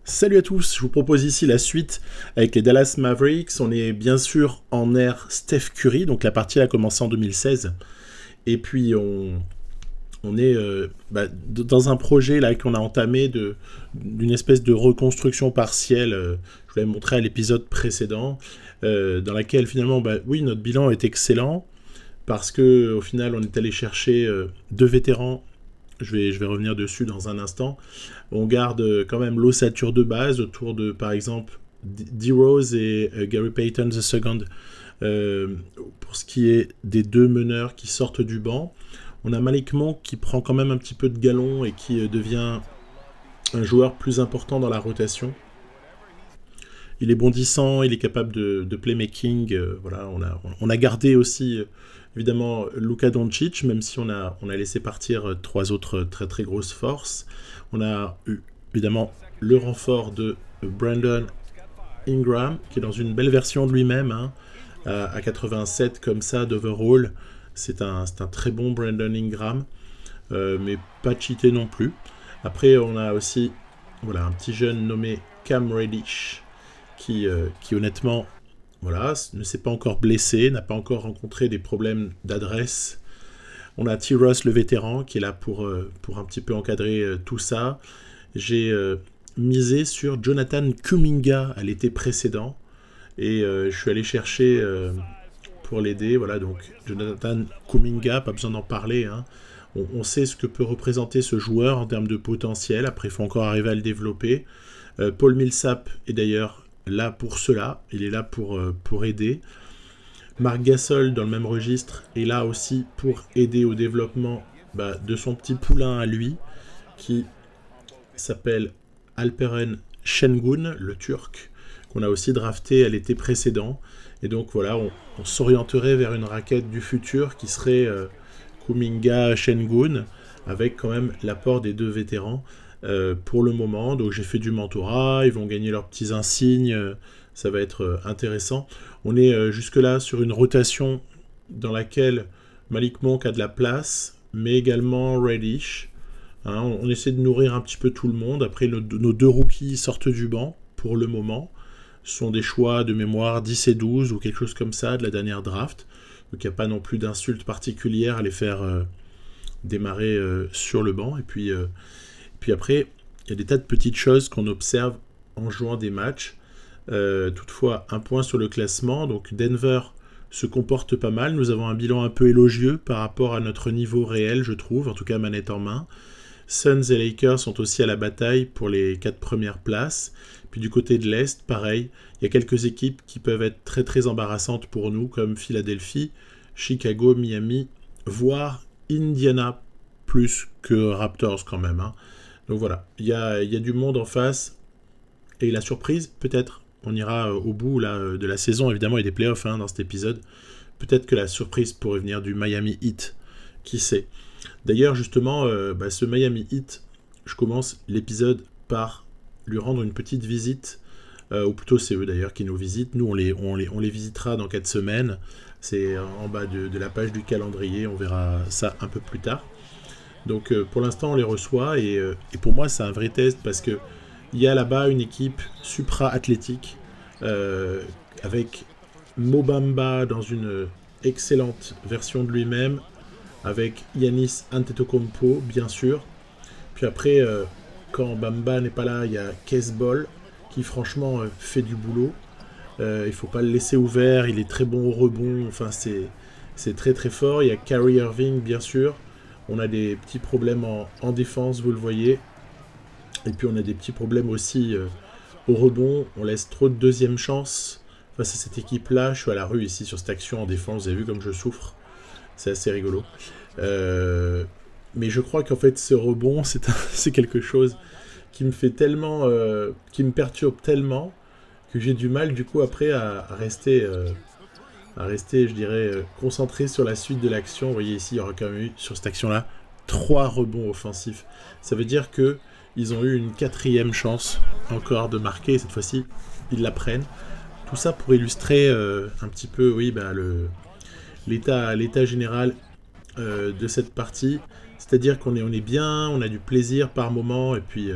Salut à tous, je vous propose ici la suite avec les Dallas Mavericks. On est bien sûr en ère Steph Curry, donc la partie a commencé en 2016. Et puis on est dans un projet là qu'on a entamé d'une espèce de reconstruction partielle. Je vous l'avais montré à l'épisode précédent, dans laquelle finalement, oui, notre bilan est excellent parce que au final, on est allé chercher deux vétérans. Je vais revenir dessus dans un instant. On garde quand même l'ossature de base autour de, par exemple, D-Rose et Gary Payton II. Pour ce qui est des deux meneurs qui sortent du banc, on a Malik Monk qui prend quand même un petit peu de galon et qui devient un joueur plus important dans la rotation. Il est bondissant, il est capable de playmaking. Voilà, on a gardé aussi évidemment Luka Doncic, même si on a laissé partir trois autres très très grosses forces. On a eu évidemment le renfort de Brandon Ingram, qui est dans une belle version de lui-même, hein, à 87 comme ça d'overall. C'est un très bon Brandon Ingram, mais pas cheaté non plus. Après, on a aussi un petit jeune nommé Cam Reddish, qui honnêtement ne s'est pas encore blessé, n'a pas encore rencontré des problèmes d'adresse. On a T-Ross, le vétéran, qui est là pour un petit peu encadrer tout ça. J'ai misé sur Jonathan Kuminga à l'été précédent, et je suis allé chercher pour l'aider. Voilà, donc Jonathan Kuminga, pas besoin d'en parler, hein. On sait ce que peut représenter ce joueur en termes de potentiel. Après, il faut encore arriver à le développer. Paul Millsap est d'ailleurs là pour cela, il est là pour aider. Marc Gasol, dans le même registre, est là aussi pour aider au développement de son petit poulain à lui, qui s'appelle Alperen Şengün, le Turc, qu'on a aussi drafté à l'été précédent. Et donc voilà, on s'orienterait vers une raquette du futur qui serait Kuminga Şengün, avec quand même l'apport des deux vétérans. Pour le moment, donc j'ai fait du mentorat, ils vont gagner leurs petits insignes, ça va être intéressant. On est jusque-là sur une rotation dans laquelle Malik Monk a de la place, mais également Reddish. Hein, on essaie de nourrir un petit peu tout le monde. Après, nos deux rookies sortent du banc pour le moment. Ce sont des choix de mémoire 10 et 12 ou quelque chose comme ça de la dernière draft. Donc il n'y a pas non plus d'insulte particulière à les faire démarrer sur le banc. Et puis après, il y a des tas de petites choses qu'on observe en jouant des matchs. Toutefois, un point sur le classement. Donc Denver se comporte pas mal. Nous avons un bilan un peu élogieux par rapport à notre niveau réel, je trouve, en tout cas manette en main. Suns et Lakers sont aussi à la bataille pour les 4 premières places. Puis du côté de l'Est, pareil, il y a quelques équipes qui peuvent être très très embarrassantes pour nous, comme Philadelphie, Chicago, Miami, voire Indiana, plus que Raptors quand même, hein. Donc voilà, il y a du monde en face. Et la surprise, peut-être, on ira au bout là, de la saison, évidemment, et des playoffs dans cet épisode. Peut-être que la surprise pourrait venir du Miami Heat. Qui sait. D'ailleurs, justement, ce Miami Heat, je commence l'épisode par lui rendre une petite visite. Ou plutôt, c'est eux d'ailleurs qui nous visitent. Nous, on les visitera dans 4 semaines. C'est en bas de la page du calendrier. On verra ça un peu plus tard. Donc pour l'instant on les reçoit et pour moi c'est un vrai test parce que il y a là-bas une équipe supra-athlétique avec Mo Bamba dans une excellente version de lui-même, avec Giannis Antetokounmpo bien sûr. Puis après quand Bamba n'est pas là, il y a Keith Ball qui franchement fait du boulot. Il faut pas le laisser ouvert, il est très bon au rebond, enfin c'est très très fort. Il y a Kyrie Irving bien sûr. On a des petits problèmes en défense, vous le voyez. Et puis on a des petits problèmes aussi au rebond. On laisse trop de deuxième chance face à cette équipe-là. Je suis à la rue ici sur cette action en défense. Vous avez vu comme je souffre. C'est assez rigolo. Mais je crois qu'en fait ce rebond, c'est quelque chose qui me fait tellement... qui me perturbe tellement que j'ai du mal du coup après à rester... je dirais, concentré sur la suite de l'action. Vous voyez ici, il y aura quand même eu, sur cette action-là, 3 rebonds offensifs. Ça veut dire qu'ils ont eu une 4e chance encore de marquer. Cette fois-ci, ils la prennent. Tout ça pour illustrer un petit peu, l'état général de cette partie. C'est-à-dire on est bien, on a du plaisir par moment, et puis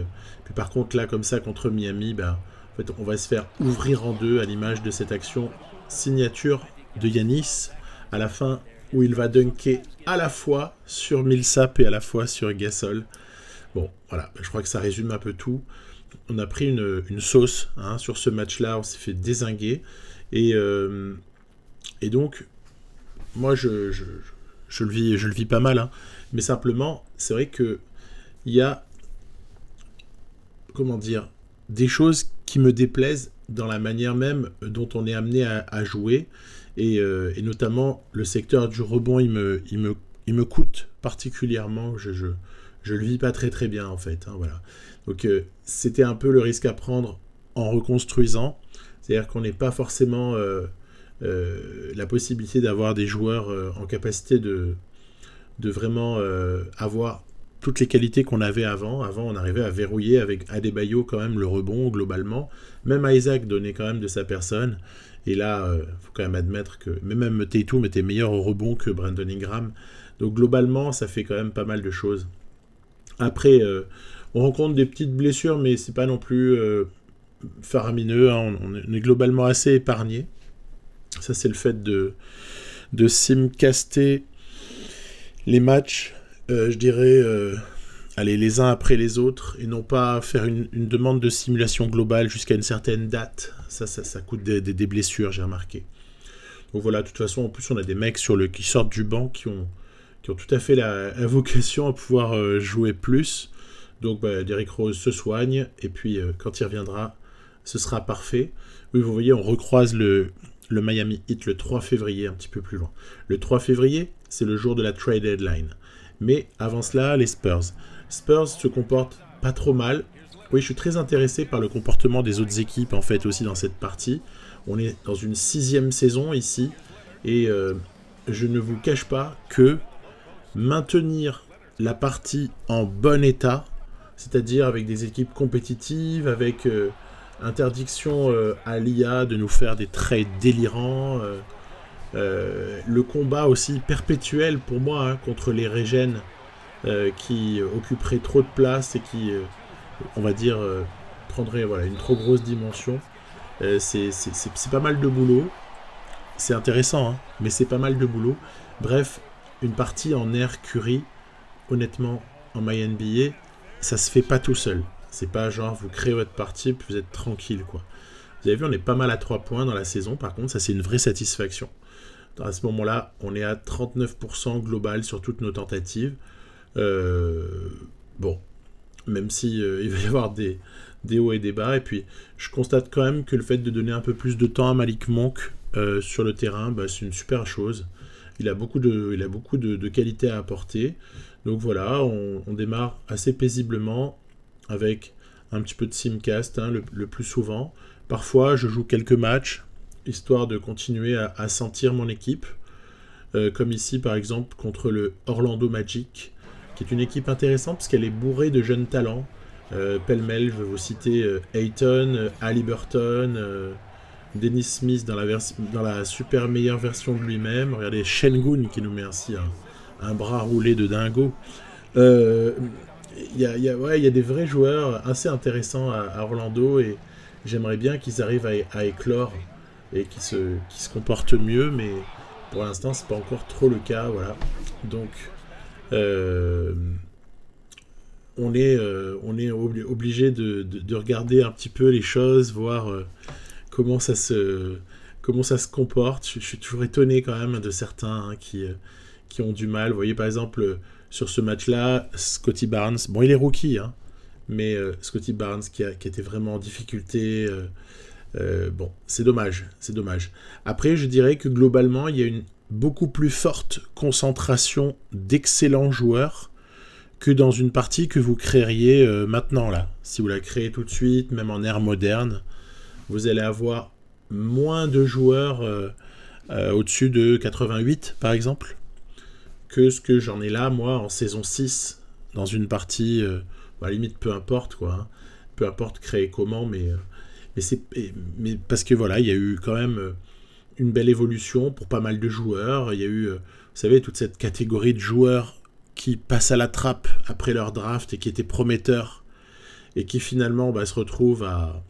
par contre là, comme ça, contre Miami, bah, en fait, on va se faire ouvrir en deux à l'image de cette action signature de Giannis à la fin, où il va dunker à la fois sur Millsap et à la fois sur Gasol. Bon, voilà, je crois que ça résume un peu tout. On a pris une sauce hein, sur ce match-là, on s'est fait dézinguer. Et donc, moi, je le vis pas mal. Hein. Mais simplement, c'est vrai qu'il y a, comment dire, des choses qui me déplaisent dans la manière même dont on est amené à jouer. Et notamment, le secteur du rebond, il me coûte particulièrement. Je le vis pas très très bien, en fait. Hein, voilà. Donc, c'était un peu le risque à prendre en reconstruisant. C'est-à-dire qu'on n'est pas forcément la possibilité d'avoir des joueurs en capacité de vraiment avoir toutes les qualités qu'on avait avant. Avant, on arrivait à verrouiller avec Adebayo quand même le rebond globalement. Même Isaac donnait quand même de sa personne. Et là, faut quand même admettre que même Tatum était meilleur au rebond que Brandon Ingram. Donc globalement, ça fait quand même pas mal de choses. Après, on rencontre des petites blessures, mais c'est pas non plus faramineux. Hein. On est globalement assez épargné. Ça, c'est le fait de simcaster les matchs, je dirais, allez, les uns après les autres, et non pas faire une demande de simulation globale jusqu'à une certaine date. Ça coûte des blessures, j'ai remarqué. Donc voilà, de toute façon, en plus, on a des mecs qui sortent du banc qui ont tout à fait la vocation à pouvoir jouer plus. Donc, Derrick Rose se soigne, et puis quand il reviendra, ce sera parfait. Oui, vous voyez, on recroise le Miami Heat le 3 février, un petit peu plus loin. Le 3 février, c'est le jour de la trade deadline. Mais avant cela, les Spurs. Spurs se comportent pas trop mal. Oui, je suis très intéressé par le comportement des autres équipes, en fait, aussi dans cette partie. On est dans une 6e saison ici, et je ne vous cache pas que maintenir la partie en bon état, c'est-à-dire avec des équipes compétitives, avec interdiction à l'IA de nous faire des trades délirants, le combat aussi perpétuel pour moi hein, contre les régènes qui occuperaient trop de place et qui, on va dire, prendraient voilà, une trop grosse dimension. C'est pas mal de boulot. C'est intéressant, hein, mais c'est pas mal de boulot. Bref, une partie en air Curry, honnêtement, en MyNBA, ça se fait pas tout seul. C'est pas genre vous créez votre partie puis vous êtes tranquille quoi. Vous avez vu, on est pas mal à 3 points dans la saison, par contre, ça c'est une vraie satisfaction. À ce moment-là, on est à 39% global sur toutes nos tentatives. Bon, même si il va y avoir des hauts et des bas. Et puis, je constate quand même que le fait de donner un peu plus de temps à Malik Monk sur le terrain, bah, c'est une super chose. Il a beaucoup de qualités à apporter. Donc voilà, on démarre assez paisiblement avec un petit peu de simcast hein, le plus souvent. Parfois, je joue quelques matchs, histoire de continuer à sentir mon équipe. Comme ici, par exemple, contre le Orlando Magic, qui est une équipe intéressante parce qu'elle est bourrée de jeunes talents. Pêle-mêle, je vais vous citer Ayton, Haliburton, Dennis Smith dans la super meilleure version de lui-même. Regardez, Şengün qui nous met ainsi un bras roulé de dingo. Il y a des vrais joueurs assez intéressants à Orlando et j'aimerais bien qu'ils arrivent à éclore et qu'ils se comportent mieux, mais pour l'instant c'est pas encore trop le cas, voilà. Donc on est obligé de regarder un petit peu les choses, voir comment ça se comporte. Je suis toujours étonné quand même de certains hein, qui ont du mal. Vous voyez par exemple sur ce match-là, Scottie Barnes, bon il est rookie, hein, mais Scottie Barnes qui était vraiment en difficulté, bon c'est dommage. Après je dirais que globalement il y a une beaucoup plus forte concentration d'excellents joueurs que dans une partie que vous créeriez maintenant là. Si vous la créez tout de suite, même en ère moderne, vous allez avoir moins de joueurs au-dessus de 88 par exemple que ce que j'en ai là moi en saison 6 dans une partie à la limite peu importe quoi hein. Peu importe créer comment mais parce que voilà il y a eu quand même une belle évolution pour pas mal de joueurs. Il y a eu vous savez toute cette catégorie de joueurs qui passent à la trappe après leur draft et qui étaient prometteurs et qui finalement se retrouvent à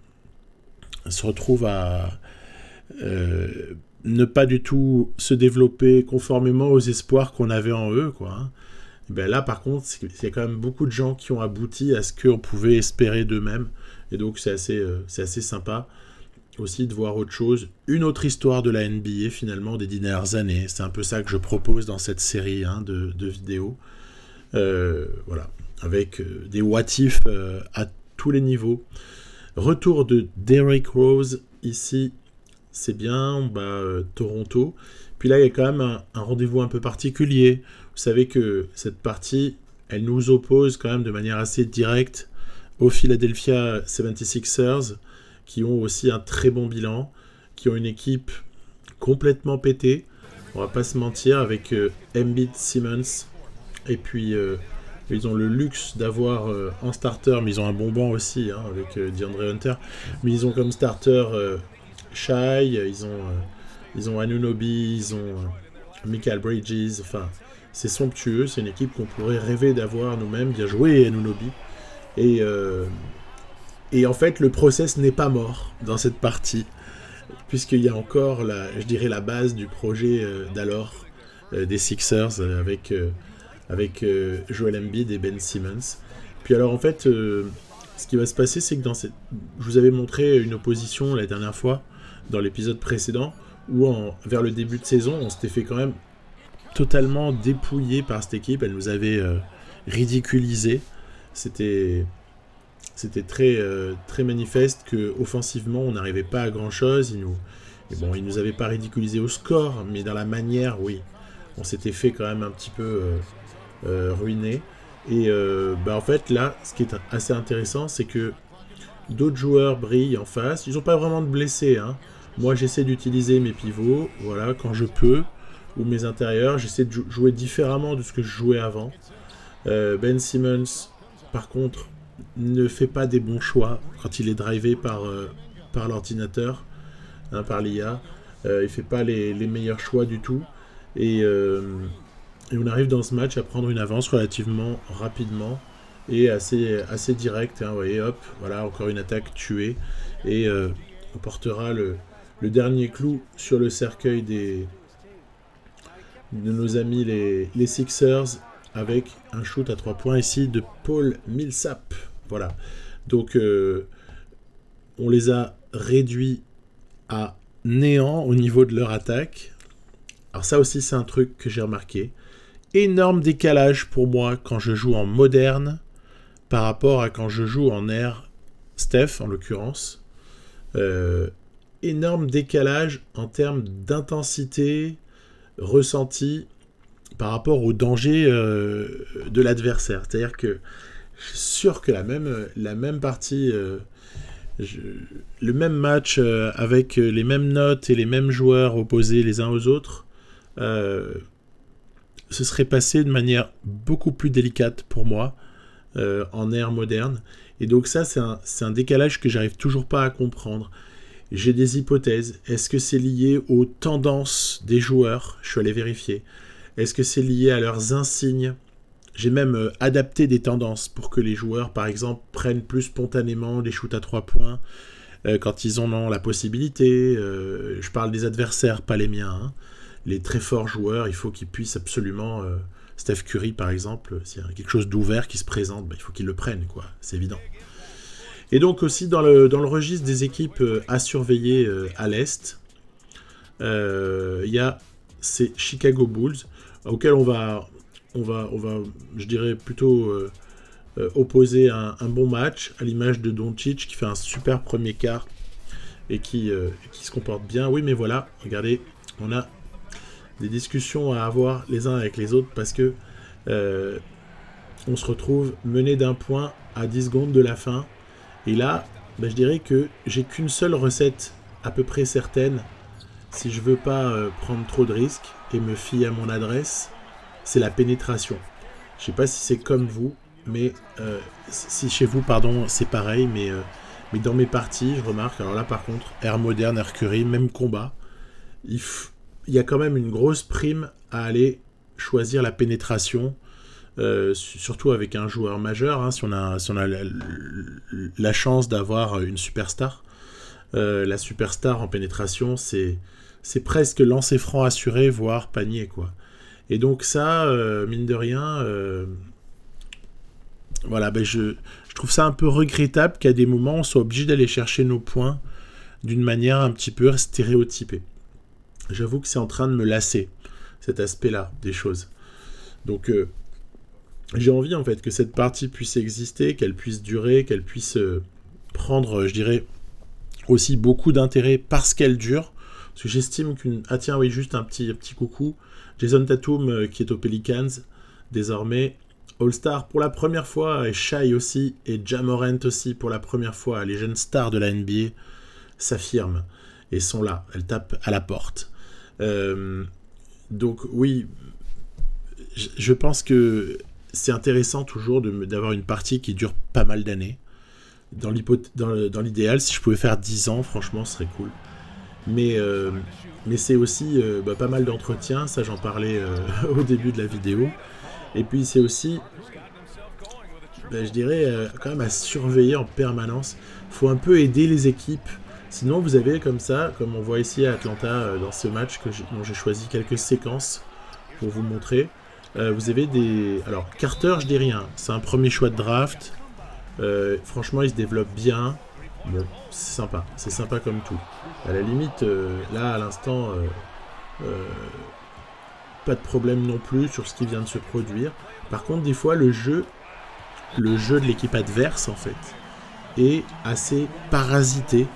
ne pas du tout se développer conformément aux espoirs qu'on avait en eux, quoi. Hein. Et ben là, par contre, il y a quand même beaucoup de gens qui ont abouti à ce qu'on pouvait espérer d'eux-mêmes. Et donc, c'est assez sympa aussi de voir autre chose. Une autre histoire de la NBA, finalement, des dernières années. C'est un peu ça que je propose dans cette série de vidéos. Voilà. Avec des what-if à tous les niveaux. Retour de Derrick Rose, ici, c'est bien, Toronto. Puis là, il y a quand même un rendez-vous un peu particulier. Vous savez que cette partie, elle nous oppose quand même de manière assez directe aux Philadelphia 76ers, qui ont aussi un très bon bilan, qui ont une équipe complètement pétée, on va pas se mentir, avec Embiid, Simmons, et puis ils ont le luxe d'avoir en starter, mais ils ont un bon banc aussi, hein, avec DeAndre Hunter, mais ils ont comme starter Shai, ils ont Anunoby, ils ont Mikal Bridges, enfin, c'est somptueux, c'est une équipe qu'on pourrait rêver d'avoir nous-mêmes, bien joué Anunoby, et en fait, le process n'est pas mort dans cette partie, puisqu'il y a encore, la base du projet d'alors, des Sixers, avec Joel Embiid et Ben Simmons. Puis alors, en fait, ce qui va se passer, c'est que je vous avais montré une opposition la dernière fois, dans l'épisode précédent, où vers le début de saison, on s'était fait quand même totalement dépouillé par cette équipe. Elle nous avait ridiculisé. C'était très, très manifeste qu'offensivement, on n'arrivait pas à grand-chose. Ils nous avaient pas ridiculisé au score, mais dans la manière, oui. On s'était fait quand même un petit peu ruiner. Et en fait, là, ce qui est assez intéressant, c'est que d'autres joueurs brillent en face. Ils n'ont pas vraiment de blessés, hein. Moi, j'essaie d'utiliser mes pivots, voilà, quand je peux, ou mes intérieurs. J'essaie de jouer différemment de ce que je jouais avant. Ben Simmons, par contre, ne fait pas des bons choix quand il est drivé par l'ordinateur, hein, par l'IA. Il fait pas les meilleurs choix du tout. Et on arrive dans ce match à prendre une avance relativement rapidement et assez directe. Hein, vous voyez, hop, voilà, encore une attaque tuée. Et on portera le dernier clou sur le cercueil de nos amis les Sixers, avec un shoot à 3 points ici de Paul Millsap. Voilà. Donc, on les a réduits à néant au niveau de leur attaque. Alors ça aussi, c'est un truc que j'ai remarqué. Énorme décalage pour moi quand je joue en moderne par rapport à quand je joue en air Steph, en l'occurrence. Énorme décalage en termes d'intensité ressentie par rapport au danger de l'adversaire. C'est-à-dire que je suis sûr que la même partie, le même match avec les mêmes notes et les mêmes joueurs opposés les uns aux autres, se serait passé de manière beaucoup plus délicate pour moi en ère moderne. Et donc ça, c'est un décalage que j'arrive toujours pas à comprendre. J'ai des hypothèses. Est-ce que c'est lié aux tendances des joueurs ? Je suis allé vérifier. Est-ce que c'est lié à leurs insignes ? J'ai même adapté des tendances pour que les joueurs, par exemple, prennent plus spontanément les shoots à 3 points quand ils en ont la possibilité. Je parle des adversaires, pas les miens. Hein. Les très forts joueurs, il faut qu'ils puissent absolument... Steph Curry, par exemple, s'il y a quelque chose d'ouvert qui se présente, il faut qu'ils le prennent, quoi. C'est évident. Et donc aussi dans le registre des équipes à surveiller à l'Est, il y a ces Chicago Bulls, auxquels on va je dirais plutôt opposer un bon match, à l'image de Doncic qui fait un super premier quart et qui se comporte bien. Oui, mais voilà, regardez, on a des discussions à avoir les uns avec les autres parce que on se retrouve mené d'un point à 10 secondes de la fin. Et là, je dirais que j'ai qu'une seule recette à peu près certaine, si je veux pas prendre trop de risques et me fier à mon adresse, c'est la pénétration. Je sais pas si c'est comme vous, mais si chez vous, pardon, c'est pareil, mais dans mes parties, je remarque, alors là par contre, Air Moderne, Air Curry, même combat, il y a quand même une grosse prime à aller choisir la pénétration surtout avec un joueur majeur, hein, si on a la chance d'avoir une superstar. La superstar en pénétration, c'est presque lancer franc assuré, voire panier, quoi. Et donc ça, mine de rien, voilà, ben je trouve ça un peu regrettable qu'à des moments, on soit obligé d'aller chercher nos points d'une manière un petit peu stéréotypée. J'avoue que c'est en train de me lasser, cet aspect-là des choses. Donc j'ai envie en fait que cette partie puisse exister, qu'elle puisse durer, qu'elle puisse prendre, je dirais, aussi beaucoup d'intérêt parce qu'elle dure. Parce que j'estime qu'une... Ah tiens, oui, juste un petit coucou. Jason Tatum qui est aux Pelicans, désormais All-Star pour la première fois, et Shai aussi, et Ja Morant aussi pour la première fois. Les jeunes stars de la NBA s'affirment et sont là. Elles tapent à la porte. Donc oui, je pense que c'est intéressant toujours d'avoir une partie qui dure pas mal d'années. Dans l'idéal, si je pouvais faire 10 ans, franchement, ce serait cool. Mais c'est aussi pas mal d'entretien, ça j'en parlais au début de la vidéo. Et puis c'est aussi, je dirais, quand même à surveiller en permanence. Il faut un peu aider les équipes. Sinon vous avez comme ça, comme on voit ici à Atlanta dans ce match dont j'ai choisi quelques séquences pour vous montrer. Vous avez des... Alors Carter, je dis rien, c'est un premier choix de draft. Franchement il se développe bien. Bon, c'est sympa comme tout. À la limite, là à l'instant, pas de problème non plus sur ce qui vient de se produire. Par contre, des fois, le jeu de l'équipe adverse, en fait, est assez parasité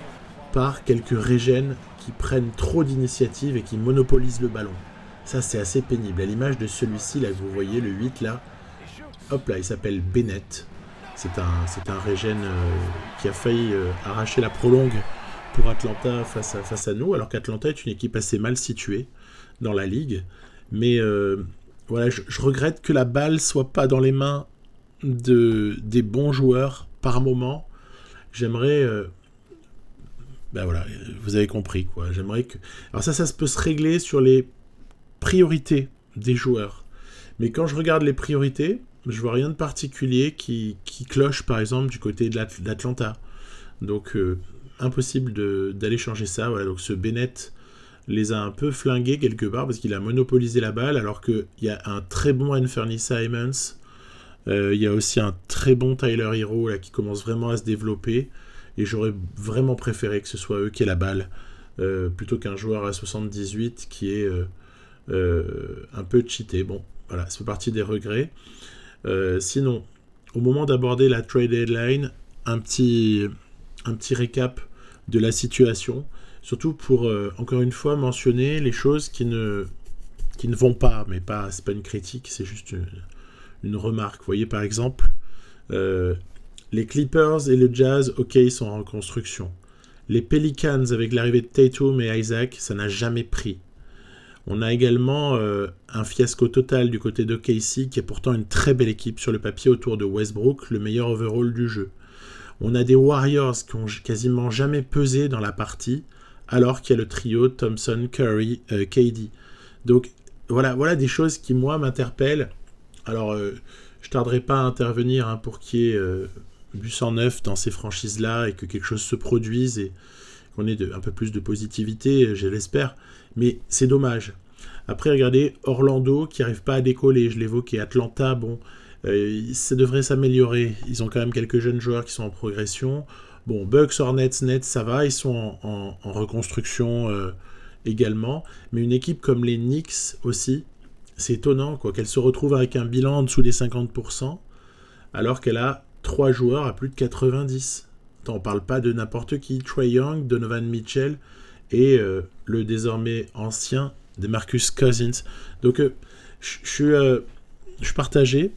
par quelques régènes qui prennent trop d'initiative et qui monopolisent le ballon. Ça, c'est assez pénible. À l'image de celui-ci, là, que vous voyez, le 8, là, hop là, il s'appelle Bennett. C'est un régène qui a failli arracher la prolongue pour Atlanta face à nous, alors qu'Atlanta est une équipe assez mal située dans la ligue. Mais voilà, je regrette que la balle soit pas dans les mains des bons joueurs par moment. J'aimerais... ben voilà, vous avez compris, quoi. J'aimerais que... Alors ça peut se régler sur les priorités des joueurs. Mais quand je regarde les priorités, je vois rien de particulier qui cloche, par exemple, du côté d'Atlanta. Donc, impossible d'aller changer ça. Voilà, donc ce Bennett les a un peu flingués quelque part parce qu'il a monopolisé la balle, alors qu'il y a un très bon Anthony Simons. Il y a aussi un très bon Tyler Hero là, qui commence vraiment à se développer. Et j'aurais vraiment préféré que ce soit eux qui aient la balle, plutôt qu'un joueur à 78 qui est un peu cheaté. Bon, voilà, ça fait partie des regrets. Sinon, au moment d'aborder la trade deadline, un petit récap de la situation, surtout pour, encore une fois, mentionner les choses qui ne vont pas, mais c'est pas une critique, c'est juste une remarque. Vous voyez, par exemple, les Clippers et le Jazz, ok, ils sont en reconstruction. Les Pelicans, avec l'arrivée de Tatum et Isaac, ça n'a jamais pris. On a également un fiasco total du côté de KC, qui est pourtant une très belle équipe sur le papier autour de Westbrook, le meilleur overall du jeu. On a des Warriors qui ont quasiment jamais pesé dans la partie, alors qu'il y a le trio Thompson, Curry, KD. Donc voilà des choses qui, moi, m'interpellent. Alors, je tarderai pas à intervenir pour qu'il y ait du sang neuf dans ces franchises-là et que quelque chose se produise et qu'on ait un peu plus de positivité, je l'espère. Mais c'est dommage. Après, regardez, Orlando qui n'arrive pas à décoller, je l'évoquais. Atlanta, bon, ça devrait s'améliorer. Ils ont quand même quelques jeunes joueurs qui sont en progression. Bon, Bucks, Hornets, Nets, ça va, ils sont en reconstruction également. Mais une équipe comme les Knicks aussi, c'est étonnant quoi, qu'elle se retrouve avec un bilan en dessous des 50%, alors qu'elle a 3 joueurs à plus de 90%. Attends, on parle pas de n'importe qui. Trae Young, Donovan Mitchell et le désormais ancien DeMarcus Cousins. Donc je suis partagé.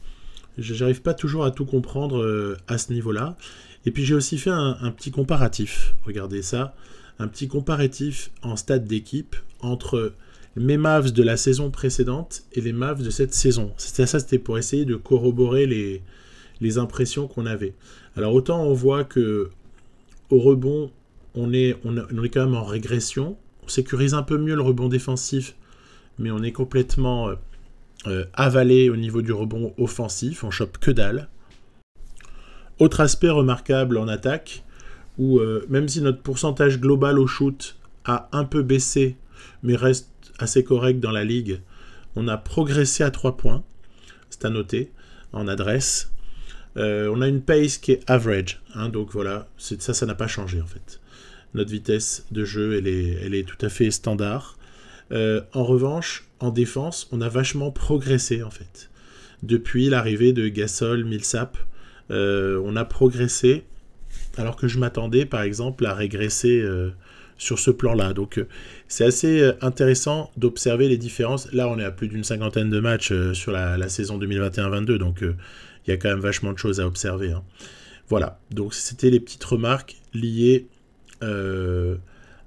J'arrive pas toujours à tout comprendre à ce niveau-là. Et puis j'ai aussi fait un petit comparatif. Regardez ça. Un petit comparatif en stade d'équipe entre mes Mavs de la saison précédente et les Mavs de cette saison. C'était pour essayer de corroborer les impressions qu'on avait. Alors autant on voit que au rebond, on est quand même en régression. On sécurise un peu mieux le rebond défensif, mais on est complètement avalé au niveau du rebond offensif, on chope que dalle. Autre aspect remarquable en attaque, où même si notre pourcentage global au shoot a un peu baissé, mais reste assez correct dans la ligue, on a progressé à 3 points, c'est à noter, en adresse. On a une pace qui est average, hein, donc voilà, ça n'a pas changé en fait. Notre vitesse de jeu, elle est tout à fait standard. En revanche, en défense, on a vachement progressé en fait. Depuis l'arrivée de Gasol, Millsap, on a progressé, alors que je m'attendais par exemple à régresser sur ce plan-là. Donc c'est assez intéressant d'observer les différences. Là, on est à plus d'une cinquantaine de matchs sur la saison 2021-22, donc il y a quand même vachement de choses à observer. Hein. Voilà, donc c'était les petites remarques liées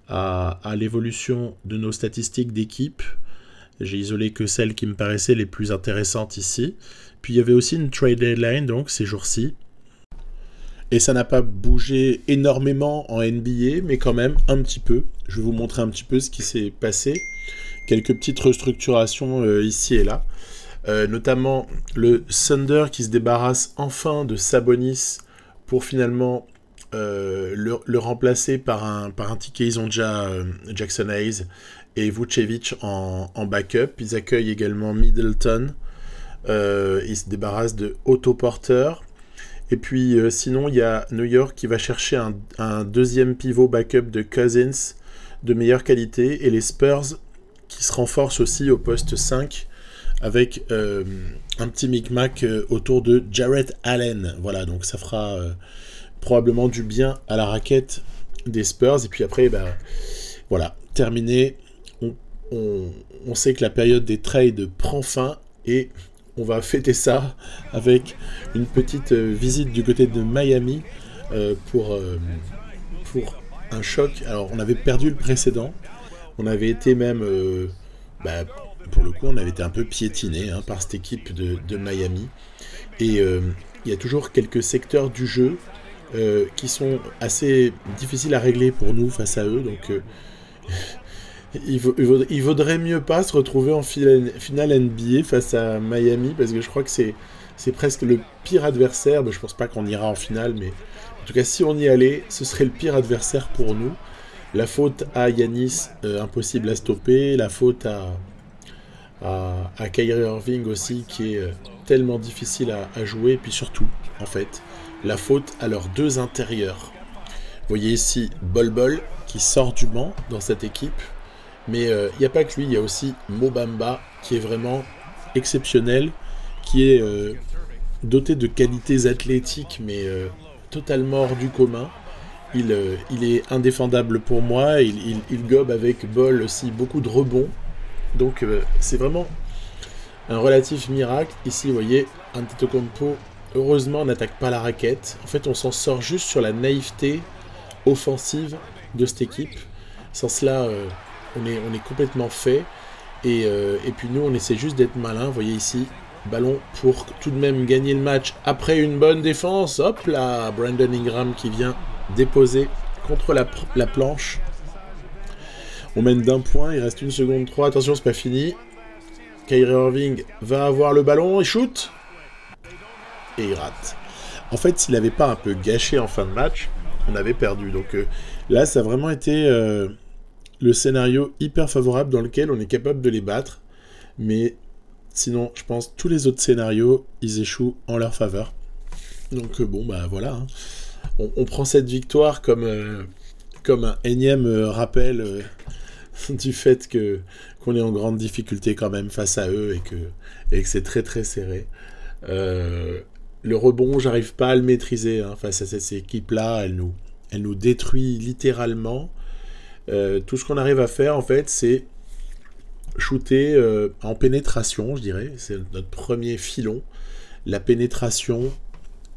à l'évolution de nos statistiques d'équipe. J'ai isolé que celles qui me paraissaient les plus intéressantes ici. Puis il y avait aussi une trade deadline, donc ces jours-ci. Et ça n'a pas bougé énormément en NBA, mais quand même un petit peu. Je vais vous montrer un petit peu ce qui s'est passé. Quelques petites restructurations ici et là. Notamment le Thunder qui se débarrasse enfin de Sabonis pour finalement le remplacer par un ticket. Ils ont déjà Jackson Hayes et Vucevic en backup. Ils accueillent également Middleton. Ils se débarrassent de Otto Porter. Et puis sinon, il y a New York qui va chercher un deuxième pivot backup de Cousins de meilleure qualité. Et les Spurs qui se renforcent aussi au poste 5 avec un petit micmac autour de Jarrett Allen. Voilà, donc ça fera probablement du bien à la raquette des Spurs. Et puis après, voilà, terminé. On sait que la période des trades prend fin et on va fêter ça avec une petite visite du côté de Miami pour un choc. Alors, on avait perdu le précédent. On avait été même, pour le coup, on avait été un peu piétiné par cette équipe de Miami. Et il y a toujours quelques secteurs du jeu qui sont assez difficiles à régler pour nous face à eux. Donc, il vaudrait mieux pas se retrouver en finale NBA face à Miami, parce que je crois que c'est presque le pire adversaire. Je pense pas qu'on ira en finale, mais en tout cas, si on y allait, ce serait le pire adversaire pour nous. La faute à Giannis, impossible à stopper. La faute à Kyrie Irving aussi, qui est tellement difficile à jouer. Et puis surtout, en fait, la faute à leurs deux intérieurs. Vous voyez ici Bol Bol qui sort du banc dans cette équipe. Mais il n'y a pas que lui, il y a aussi Mo Bamba qui est vraiment exceptionnel, qui est doté de qualités athlétiques mais totalement hors du commun. Il est indéfendable pour moi, il gobe avec Bol aussi beaucoup de rebonds. Donc c'est vraiment un relatif miracle. Ici, vous voyez, Antetokounmpo, heureusement, n'attaque pas la raquette. En fait, on s'en sort juste sur la naïveté offensive de cette équipe. Sans cela... On est complètement fait. Et puis nous, on essaie juste d'être malin. Vous voyez ici, ballon pour tout de même gagner le match après une bonne défense. Hop là, Brandon Ingram qui vient déposer contre la planche. On mène d'un point, il reste 1 seconde 3. Attention, c'est pas fini. Kyrie Irving va avoir le ballon, il shoot. Et il rate. En fait, s'il n'avait pas un peu gâché en fin de match, on avait perdu. Donc là, ça a vraiment été... le scénario hyper favorable dans lequel on est capable de les battre, mais sinon, je pense tous les autres scénarios, ils échouent en leur faveur. Donc voilà, hein. On prend cette victoire comme un énième rappel du fait qu'on est en grande difficulté quand même face à eux et que c'est très très serré. Le rebond, j'arrive pas à le maîtriser face à cette équipe-là, elle nous détruit littéralement. Tout ce qu'on arrive à faire en fait c'est shooter en pénétration, je dirais, c'est notre premier filon, la pénétration,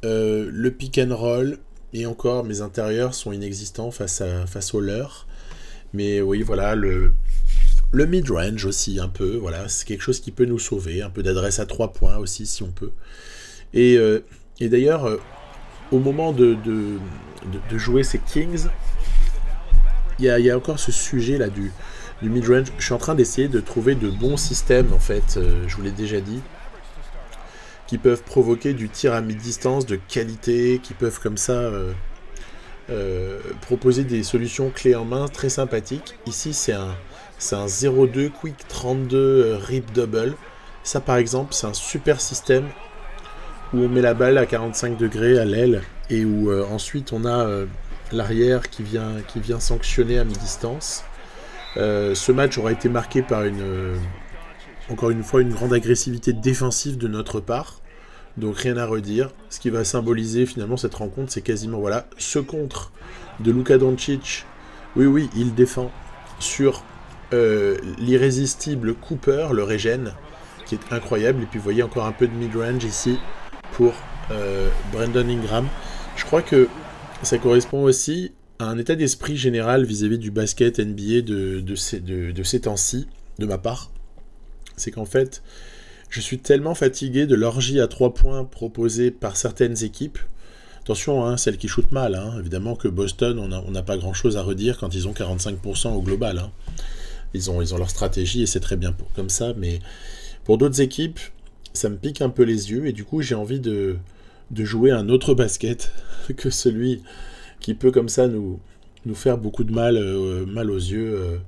le pick and roll, et encore mes intérieurs sont inexistants face au leur, mais oui voilà, le mid-range aussi un peu, voilà, c'est quelque chose qui peut nous sauver, un peu d'adresse à 3 points aussi si on peut, et d'ailleurs au moment de jouer ces Kings, il y a encore ce sujet là du mid-range. Je suis en train d'essayer de trouver de bons systèmes, en fait, je vous l'ai déjà dit, qui peuvent provoquer du tir à mi-distance de qualité, qui peuvent comme ça proposer des solutions clés en main très sympathiques. Ici, c'est un 0-2 Quick 32 Rip Double. Ça, par exemple, c'est un super système où on met la balle à 45 degrés à l'aile et où ensuite on a l'arrière qui vient sanctionner à mi-distance. Ce match aura été marqué par encore une fois une grande agressivité défensive de notre part. Donc rien à redire. Ce qui va symboliser finalement cette rencontre, c'est quasiment ce contre de Luka Doncic. Oui, il défend sur l'irrésistible Cooper, le régène, qui est incroyable. Et puis vous voyez encore un peu de mid-range ici pour Brandon Ingram. Je crois que ça correspond aussi à un état d'esprit général vis-à-vis du basket NBA de ces temps-ci, de ma part. C'est qu'en fait, je suis tellement fatigué de l'orgie à 3 points proposée par certaines équipes. Attention, celles qui shootent mal. Évidemment que Boston, on n'a pas grand-chose à redire quand ils ont 45% au global. Ils ont leur stratégie et c'est très bien comme ça. Mais pour d'autres équipes, ça me pique un peu les yeux. Et du coup, j'ai envie de jouer un autre basket que celui qui peut comme ça nous faire beaucoup de mal aux yeux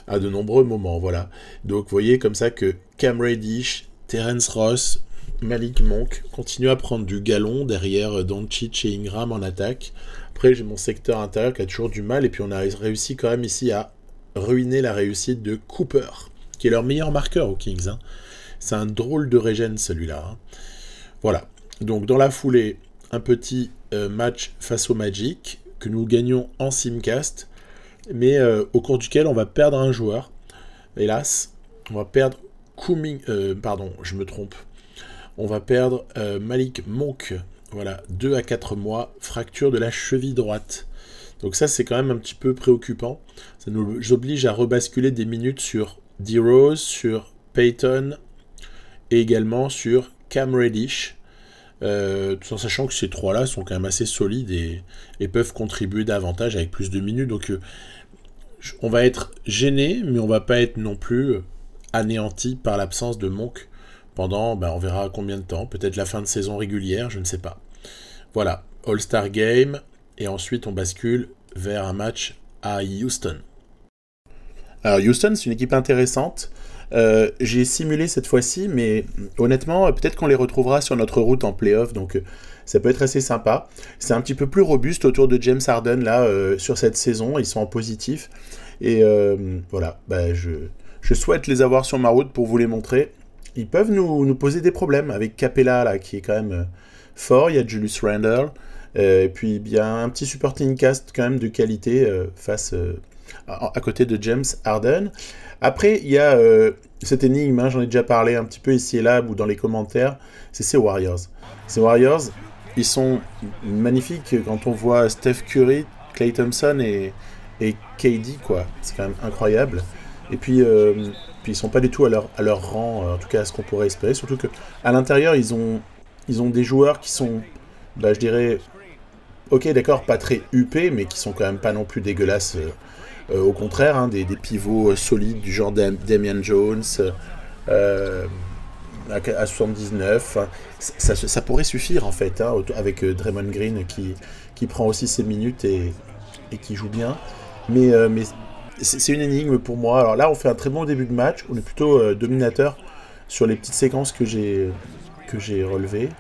à de nombreux moments. Voilà. Donc vous voyez comme ça que Cam Reddish, Terrence Ross, Malik Monk continuent à prendre du galon derrière Doncic et Ingram en attaque. Après, j'ai mon secteur intérieur qui a toujours du mal. Et puis on a réussi quand même ici à ruiner la réussite de Cooper, qui est leur meilleur marqueur aux Kings. C'est un drôle de régène celui-là. Voilà. Donc dans la foulée, un petit match face au Magic que nous gagnons en simcast, mais au cours duquel on va perdre un joueur. Hélas, on va perdre on va perdre Malik Monk. Voilà, 2 à 4 mois, fracture de la cheville droite. Donc ça, c'est quand même un petit peu préoccupant. Ça nous oblige à rebasculer des minutes sur D-Rose, sur Payton et également sur Cam Reddish. Tout en sachant que ces trois-là sont quand même assez solides et peuvent contribuer davantage avec plus de minutes. Donc on va être gêné, mais on va pas être non plus anéanti par l'absence de Monk pendant, on verra combien de temps, peut-être la fin de saison régulière, je ne sais pas. Voilà, All-Star Game, et ensuite on bascule vers un match à Houston. Alors Houston, c'est une équipe intéressante. J'ai simulé cette fois-ci, mais honnêtement, peut-être qu'on les retrouvera sur notre route en play-off, donc ça peut être assez sympa. C'est un petit peu plus robuste autour de James Harden, là, sur cette saison, ils sont en positif, et voilà, je souhaite les avoir sur ma route pour vous les montrer. Ils peuvent nous poser des problèmes, avec Capella, là, qui est quand même fort, il y a Julius Randle, et puis il y a un petit supporting cast quand même de qualité face à côté de James Harden. Après, il y a cette énigme, j'en ai déjà parlé un petit peu ici et là, ou dans les commentaires, c'est ces Warriors. Ces Warriors, ils sont magnifiques quand on voit Steph Curry, Klay Thompson et KD, quoi. C'est quand même incroyable. Et puis ils sont pas du tout à leur rang, en tout cas à ce qu'on pourrait espérer. Surtout qu'à l'intérieur, ils ont des joueurs qui sont, je dirais, ok, d'accord, pas très huppés, mais qui sont quand même pas non plus dégueulasses. Au contraire, des pivots solides du genre Damian Jones à 79. Ça pourrait suffire en fait, avec Draymond Green qui prend aussi ses minutes et qui joue bien. Mais c'est une énigme pour moi. Alors là, on fait un très bon début de match. On est plutôt dominateur sur les petites séquences que j'ai relevées.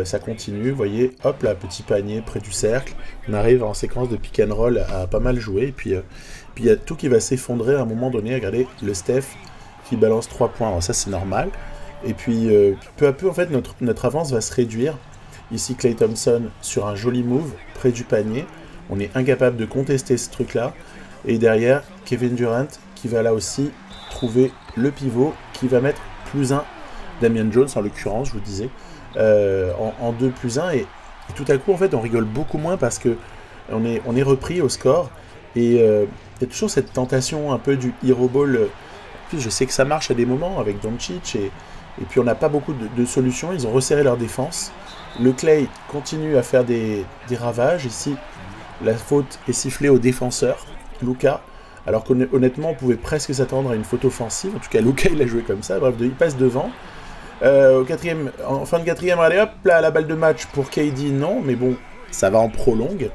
Ça continue, vous voyez, hop là, petit panier près du cercle, on arrive en séquence de pick and roll à pas mal jouer, et puis il y a tout qui va s'effondrer à un moment donné. Regardez, le Steph qui balance 3 points, alors ça c'est normal, et puis peu à peu en fait notre avance va se réduire. Ici Klay Thompson sur un joli move près du panier, on est incapable de contester ce truc là, et derrière Kevin Durant qui va là aussi trouver le pivot qui va mettre +1, Damian Jones en l'occurrence, je vous disais, en 2+1, et tout à coup en fait on rigole beaucoup moins parce que on est repris au score, et il y a toujours cette tentation un peu du hero ball. En plus je sais que ça marche à des moments avec Doncic, et puis on n'a pas beaucoup de solutions. Ils ont resserré leur défense, le Klay continue à faire des ravages. Ici la faute est sifflée au défenseur Luka, alors qu'honnêtement, on pouvait presque s'attendre à une faute offensive. En tout cas, Luka, il a joué comme ça. Bref, il passe devant. En fin de quatrième, allez hop, là, la balle de match pour KD, non. Mais bon, ça va en prolongue.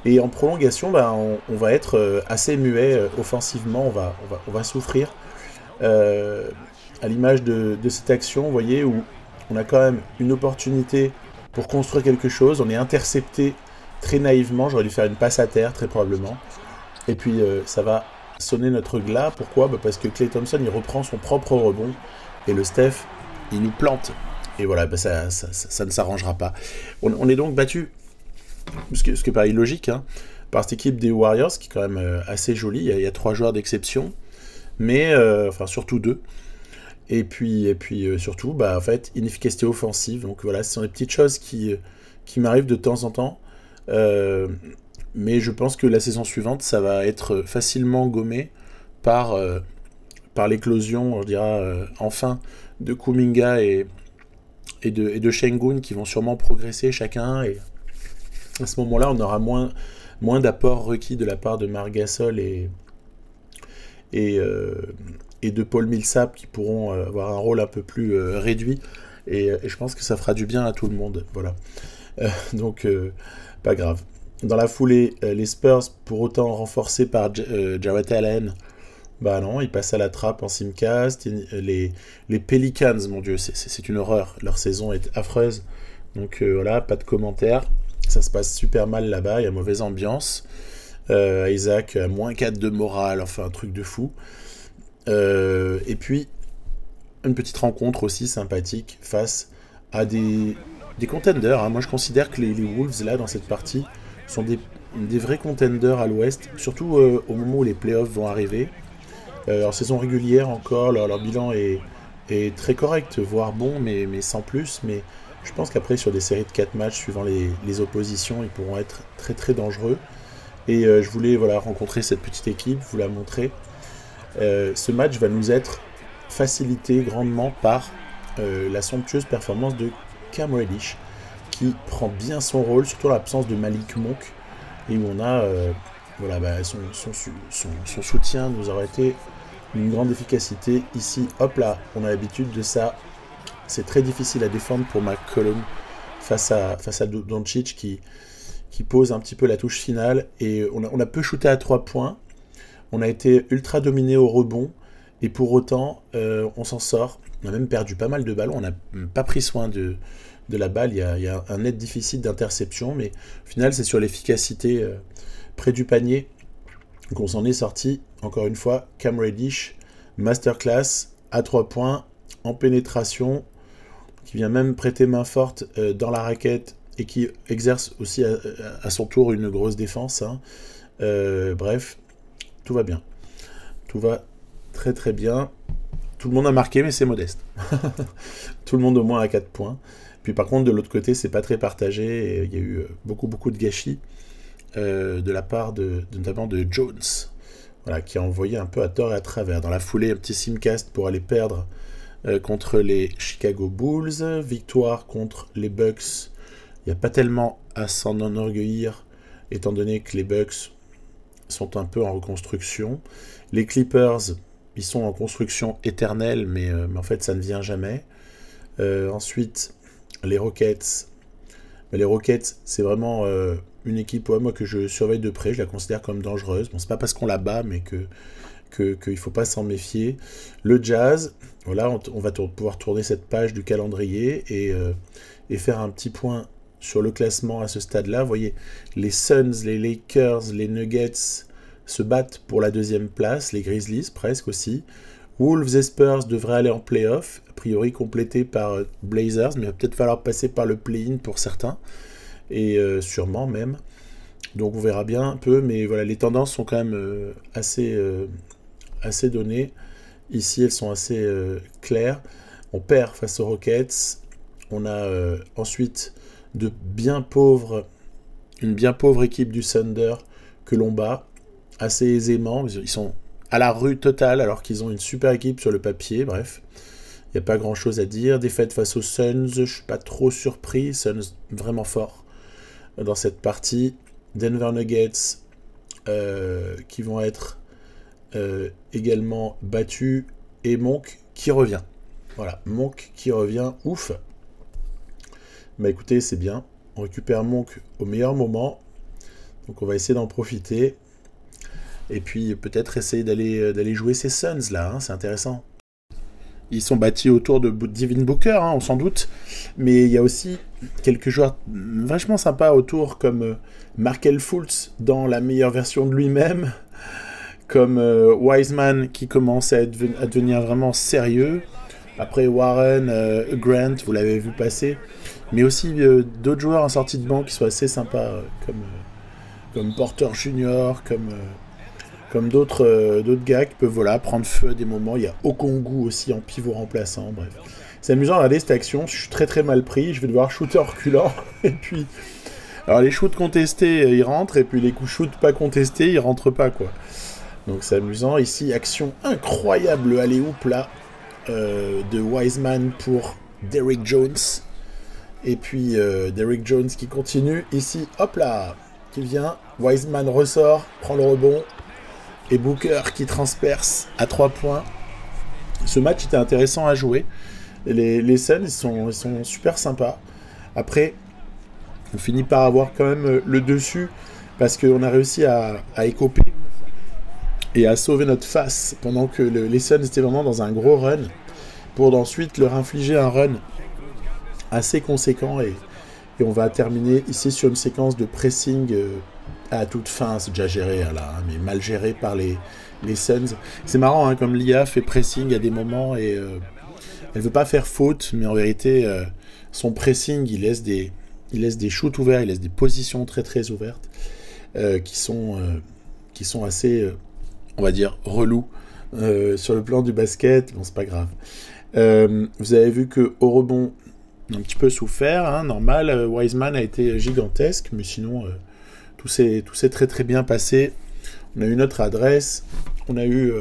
Et en prolongation, bah, on va être assez muet offensivement. On va souffrir. À l'image de cette action, vous voyez, où on a quand même une opportunité pour construire quelque chose. On est intercepté très naïvement. J'aurais dû faire une passe à terre, très probablement. Et puis, ça va sonner notre glas. Pourquoi? Bah, parce que Klay Thompson, il reprend son propre rebond. Et le Steph, il nous plante. Et voilà, bah, ça ne s'arrangera pas. On est donc battu, ce qui paraît illogique, hein, par cette équipe des Warriors, qui est quand même assez jolie. Il y a 3 joueurs d'exception. Mais, enfin, surtout 2. Et puis surtout, bah, en fait, inefficacité offensive. Donc voilà, ce sont des petites choses qui m'arrivent de temps en temps. Mais je pense que la saison suivante, ça va être facilement gommé par l'éclosion, on dira, enfin, de Kuminga et de Şengün, qui vont sûrement progresser chacun. Et à ce moment-là, on aura moins d'apports requis de la part de Marc Gasol et de Paul Millsap, qui pourront avoir un rôle un peu plus réduit. Et je pense que ça fera du bien à tout le monde. Voilà. Donc, pas grave. Dans la foulée, les Spurs, pour autant renforcés par Jarrett Allen, bah non, ils passent à la trappe en simcast. Les Pelicans, mon Dieu, c'est une horreur. Leur saison est affreuse. Donc voilà, pas de commentaires. Ça se passe super mal là-bas, il y a mauvaise ambiance. Isaac a -4 de morale, enfin un truc de fou. Et puis, une petite rencontre aussi sympathique face à des contenders. Hein. Moi, je considère que les Wolves, là, dans cette partie, sont des vrais contenders à l'ouest, surtout au moment où les playoffs vont arriver. En saison régulière encore, leur bilan est très correct, voire bon, mais sans plus. Mais je pense qu'après, sur des séries de 4 matchs, suivant les oppositions, ils pourront être très très dangereux. Et je voulais rencontrer cette petite équipe, vous la montrer. Ce match va nous être facilité grandement par la somptueuse performance de Cam Reddish, qui prend bien son rôle, surtout l'absence de Malik Monk, et où on a son soutien nous aura été une grande efficacité. Ici, hop là, on a l'habitude de ça. C'est très difficile à défendre pour McCollum face à Doncic qui pose un petit peu la touche finale. Et on a peu shooté à 3 points. On a été ultra dominé au rebond. Et pour autant, on s'en sort. On a même perdu pas mal de ballons. On n'a pas pris soin de la balle. Il y a un net déficit d'interception. Mais au final, c'est sur l'efficacité près du panier qu'on s'en est sorti. Encore une fois, Cam Reddish, masterclass à 3 points, en pénétration, qui vient même prêter main forte dans la raquette et qui exerce aussi à son tour une grosse défense. Hein. Bref, tout va bien. Tout va très très bien. Tout le monde a marqué, mais c'est modeste. Tout le monde au moins à 4 points. Puis par contre, de l'autre côté, c'est pas très partagé. Et il y a eu beaucoup de gâchis de la part notamment de Jones. Voilà, qui a envoyé un peu à tort et à travers. Dans la foulée, un petit simcast pour aller perdre contre les Chicago Bulls. Victoire contre les Bucks. Il n'y a pas tellement à s'en enorgueillir, étant donné que les Bucks sont un peu en reconstruction. Les Clippers, ils sont en construction éternelle, mais en fait, ça ne vient jamais. Ensuite, les Rockets. Mais les Rockets, c'est vraiment une équipe moi, que je surveille de près. Je la considère comme dangereuse. Bon, c'est pas parce qu'on la bat, mais qu'il ne faut pas s'en méfier. Le Jazz, voilà, on va pouvoir tourner cette page du calendrier et faire un petit point sur le classement à ce stade-là. Vous voyez, les Suns, les Lakers, les Nuggets se battent pour la 2e place, les Grizzlies presque aussi. Wolves et Spurs devraient aller en play-off, a priori complétés par Blazers, mais il va peut-être falloir passer par le play-in pour certains, et sûrement même. Donc on verra bien un peu, mais voilà, les tendances sont quand même assez données. Ici, elles sont assez claires. On perd face aux Rockets. On a ensuite une bien pauvre équipe du Thunder que l'on bat assez aisément. Ils sont à la rue totale alors qu'ils ont une super équipe sur le papier. Bref, il n'y a pas grand chose à dire. Défaite face aux Suns, je ne suis pas trop surpris. Suns vraiment fort dans cette partie. Denver Nuggets qui vont être également battu, et Monk qui revient. Voilà, Monk qui revient, ouf. Bah écoutez, c'est bien. On récupère Monk au meilleur moment. Donc on va essayer d'en profiter. Et puis peut-être essayer d'aller jouer ces Suns là, hein, c'est intéressant. Ils sont bâtis autour de Devin Booker, hein, on s'en doute. Mais il y a aussi quelques joueurs vachement sympas autour, comme Markelle Fultz dans la meilleure version de lui-même, comme Wiseman qui commence à devenir vraiment sérieux. Après Warren, Grant, vous l'avez vu passer. Mais aussi d'autres joueurs en sortie de banc qui sont assez sympas, comme Porter Junior, comme d'autres gars qui peuvent prendre feu à des moments. Il y a Okongu aussi en pivot remplaçant, bref. C'est amusant de regarder cette action, je suis très très mal pris, je vais devoir shooter reculant, et puis... Alors les shoots contestés, ils rentrent, et puis les coups shoots pas contestés, ils rentrent pas, quoi. Donc c'est amusant. Ici, action incroyable, alley-oop là, de Wiseman pour Derrick Jones. Et puis Derrick Jones qui continue. Ici, hop là, qui vient. Wiseman ressort, prend le rebond. Et Booker qui transperce à 3 points. Ce match était intéressant à jouer. Les Suns, ils sont super sympas. Après, on finit par avoir quand même le dessus parce qu'on a réussi à écoper et à sauver notre face pendant que les Suns étaient vraiment dans un gros run pour ensuite leur infliger un run assez conséquent et on va terminer ici sur une séquence de pressing à toute fin. C'est déjà géré là, hein, mais mal géré par les Suns. C'est marrant, hein, comme l'IA fait pressing à des moments et elle veut pas faire faute, mais en vérité son pressing il laisse des shoots ouverts, il laisse des positions très très ouvertes qui sont assez on va dire relous sur le plan du basket. Bon, c'est pas grave. Vous avez vu que au rebond un petit peu souffert, hein, normal. Wiseman a été gigantesque, mais sinon tout s'est très très bien passé. On a eu notre adresse, on a eu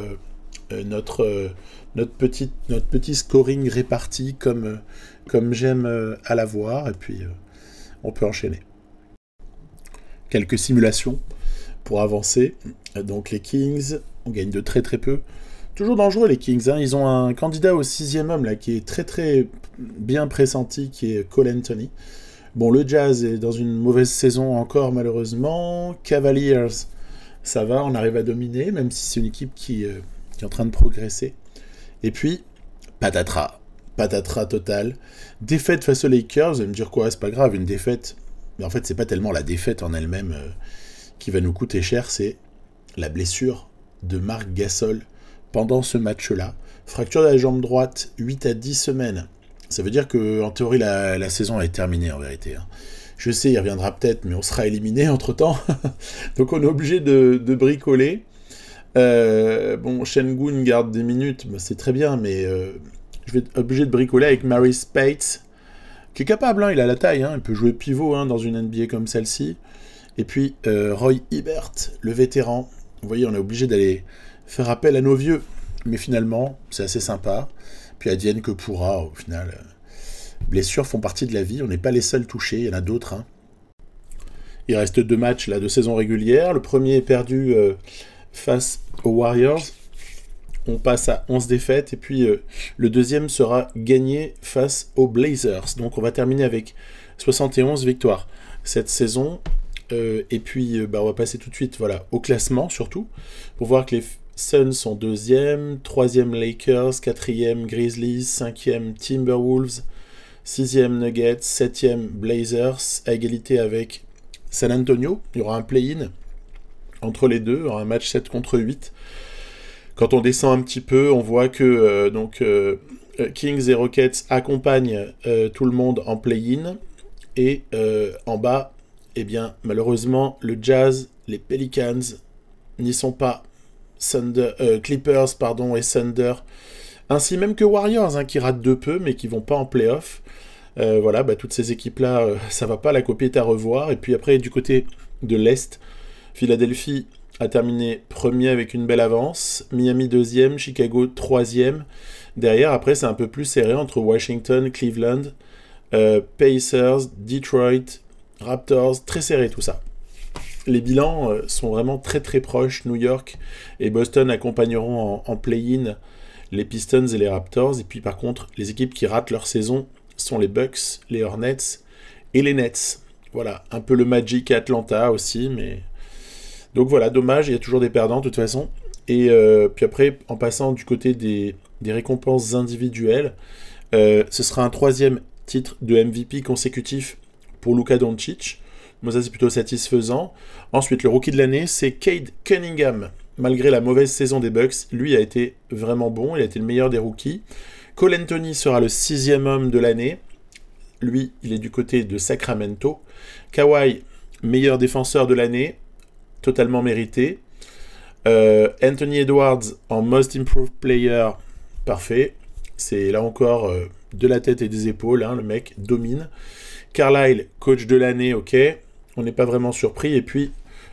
notre petit scoring réparti comme j'aime à la voir, et puis on peut enchaîner. Quelques simulations pour avancer. Donc les Kings, on gagne de très très peu. Toujours dangereux les Kings, hein. Ils ont un candidat au 6e homme là, qui est très très bien pressenti, qui est Cole Anthony. Bon, le Jazz est dans une mauvaise saison encore malheureusement. Cavaliers, ça va, on arrive à dominer, même si c'est une équipe qui est en train de progresser. Et puis, patatras total. Défaite face aux Lakers, vous allez me dire quoi, c'est pas grave, une défaite. Mais en fait, c'est pas tellement la défaite en elle-même qui va nous coûter cher, c'est la blessure de Marc Gasol pendant ce match-là. Fracture de la jambe droite, 8 à 10 semaines. Ça veut dire qu'en théorie, la saison est terminée en vérité. Hein. Je sais, il reviendra peut-être, mais on sera éliminé entre-temps. Donc on est obligé de bricoler. Bon, Şengün garde des minutes, bah, c'est très bien, mais je vais être obligé de bricoler avec Mary Speights, qui est capable, hein, il a la taille, hein, il peut jouer pivot hein, dans une NBA comme celle-ci. Et puis Roy Hibbert, le vétéran. Vous voyez, on est obligé d'aller faire appel à nos vieux. Mais finalement, c'est assez sympa. Puis advienne que pourra, au final. Blessures font partie de la vie, on n'est pas les seuls touchés, il y en a d'autres. Hein. Il reste 2 matchs là, de saison régulière. Le premier est perdu face aux Warriors. On passe à 11 défaites. Et puis le deuxième sera gagné face aux Blazers. Donc on va terminer avec 71 victoires cette saison. Et puis on va passer tout de suite au classement surtout, pour voir que les Suns sont 2e, 3e Lakers, 4e Grizzlies, 5e Timberwolves, 6e Nuggets, 7e Blazers, à égalité avec San Antonio. Il y aura un play-in entre les deux, il y aura un match 7 contre 8. Quand on descend un petit peu, on voit que Kings et Rockets accompagnent tout le monde en play-in, et en bas, eh bien, malheureusement, le Jazz, les Pelicans n'y sont pas. Clippers, et Thunder, ainsi même que Warriors, hein, qui ratent de peu, mais qui vont pas en play-off. Toutes ces équipes-là, ça va pas, la copie est à revoir. Et puis après, du côté de l'Est, Philadelphie a terminé premier avec une belle avance, Miami 2e, Chicago 3e. Derrière, après, c'est un peu plus serré entre Washington, Cleveland, Pacers, Detroit, Raptors, très serré tout ça. les bilans sont vraiment très très proches. New York et Boston accompagneront en play-in les Pistons et les Raptors. Et puis par contre, les équipes qui ratent leur saison sont les Bucks, les Hornets et les Nets. Voilà, un peu le Magic à Atlanta aussi, mais... Donc voilà, dommage, il y a toujours des perdants de toute façon. Et puis après, en passant du côté des récompenses individuelles, ce sera un 3e titre de MVP consécutif pour Luka Doncic. Moi, ça, c'est plutôt satisfaisant. Ensuite, le rookie de l'année, c'est Cade Cunningham. Malgré la mauvaise saison des Bucks, lui a été vraiment bon. Il a été le meilleur des rookies. Cole Anthony sera le 6e homme de l'année. Lui, il est du côté de Sacramento. Kawhi, meilleur défenseur de l'année. Totalement mérité. Anthony Edwards en Most Improved Player. Parfait. C'est là encore de la tête et des épaules. Hein, le mec domine. Carlisle, coach de l'année, ok. On n'est pas vraiment surpris. Et puis,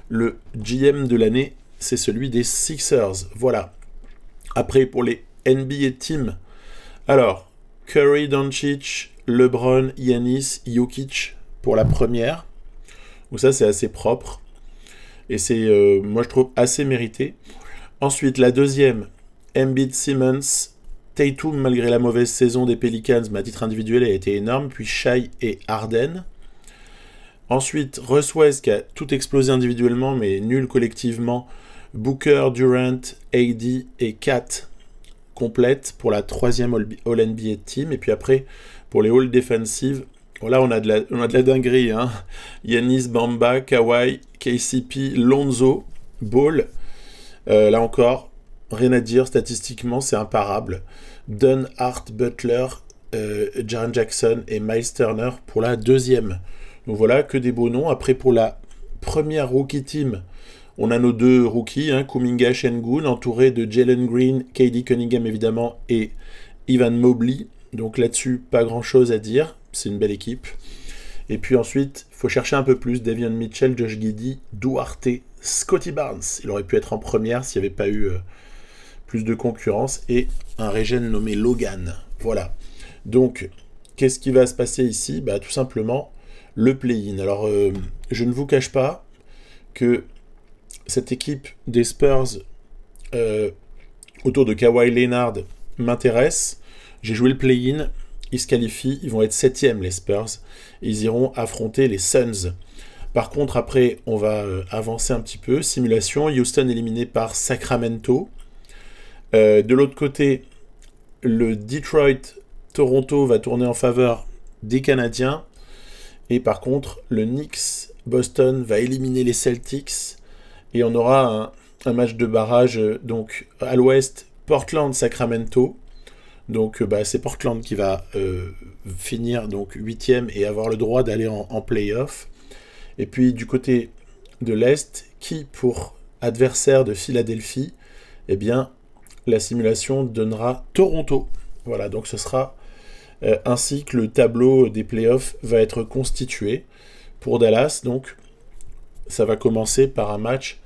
le GM de l'année, c'est celui des Sixers. Voilà. Après, pour les NBA Teams, alors, Curry, Doncic, LeBron, Giannis, Jokic pour la première. Donc ça, c'est assez propre. Et c'est, moi, je trouve assez mérité. Ensuite, la deuxième, Embiid, Simmons, Tatum, malgré la mauvaise saison des Pelicans, mais à titre individuel, a été énorme. Puis Shai et Harden. Ensuite, Russ West, qui a tout explosé individuellement, mais nul collectivement. Booker, Durant, AD et Kat complète pour la 3e All-NBA Team. Et puis après, pour les All Defensive, là, on a de la dinguerie. Hein. Giannis, Bamba, Kawhi, KCP, Lonzo, Ball. Là encore, rien à dire, statistiquement, c'est imparable. Dunn, Hart, Butler, Jaren Jackson et Miles Turner pour la 2e. Donc voilà, que des beaux noms. Après, pour la première rookie team, on a nos 2 rookies, hein, Kuminga, Şengün, entourés de Jalen Green, KD Cunningham évidemment, et Evan Mobley. Donc là-dessus, pas grand-chose à dire. C'est une belle équipe. Et puis ensuite, il faut chercher un peu plus. Davion Mitchell, Josh Giddey, Duarte, Scotty Barnes. Il aurait pu être en première s'il n'y avait pas eu plus de concurrence. Et un régène nommé Logan. Voilà. Donc, qu'est-ce qui va se passer ici ? Bah, tout simplement, le play-in. Alors, je ne vous cache pas que cette équipe des Spurs autour de Kawhi Leonard m'intéresse. J'ai joué le play-in. Ils se qualifient, ils vont être 7e les Spurs, et ils iront affronter les Suns. Par contre, après, on va avancer un petit peu. Simulation, Houston éliminé par Sacramento. De l'autre côté, le Detroit-Toronto va tourner en faveur des Canadiens. Et par contre, le Knicks-Boston va éliminer les Celtics. Et on aura un match de barrage, donc à l'ouest, Portland-Sacramento. Donc c'est Portland qui va finir donc 8e et avoir le droit d'aller en play-off. Et puis du côté de l'Est, qui pour adversaire de Philadelphie, eh bien la simulation donnera Toronto. Voilà, donc ce sera ainsi que le tableau des play-offs va être constitué pour Dallas. Donc ça va commencer par un match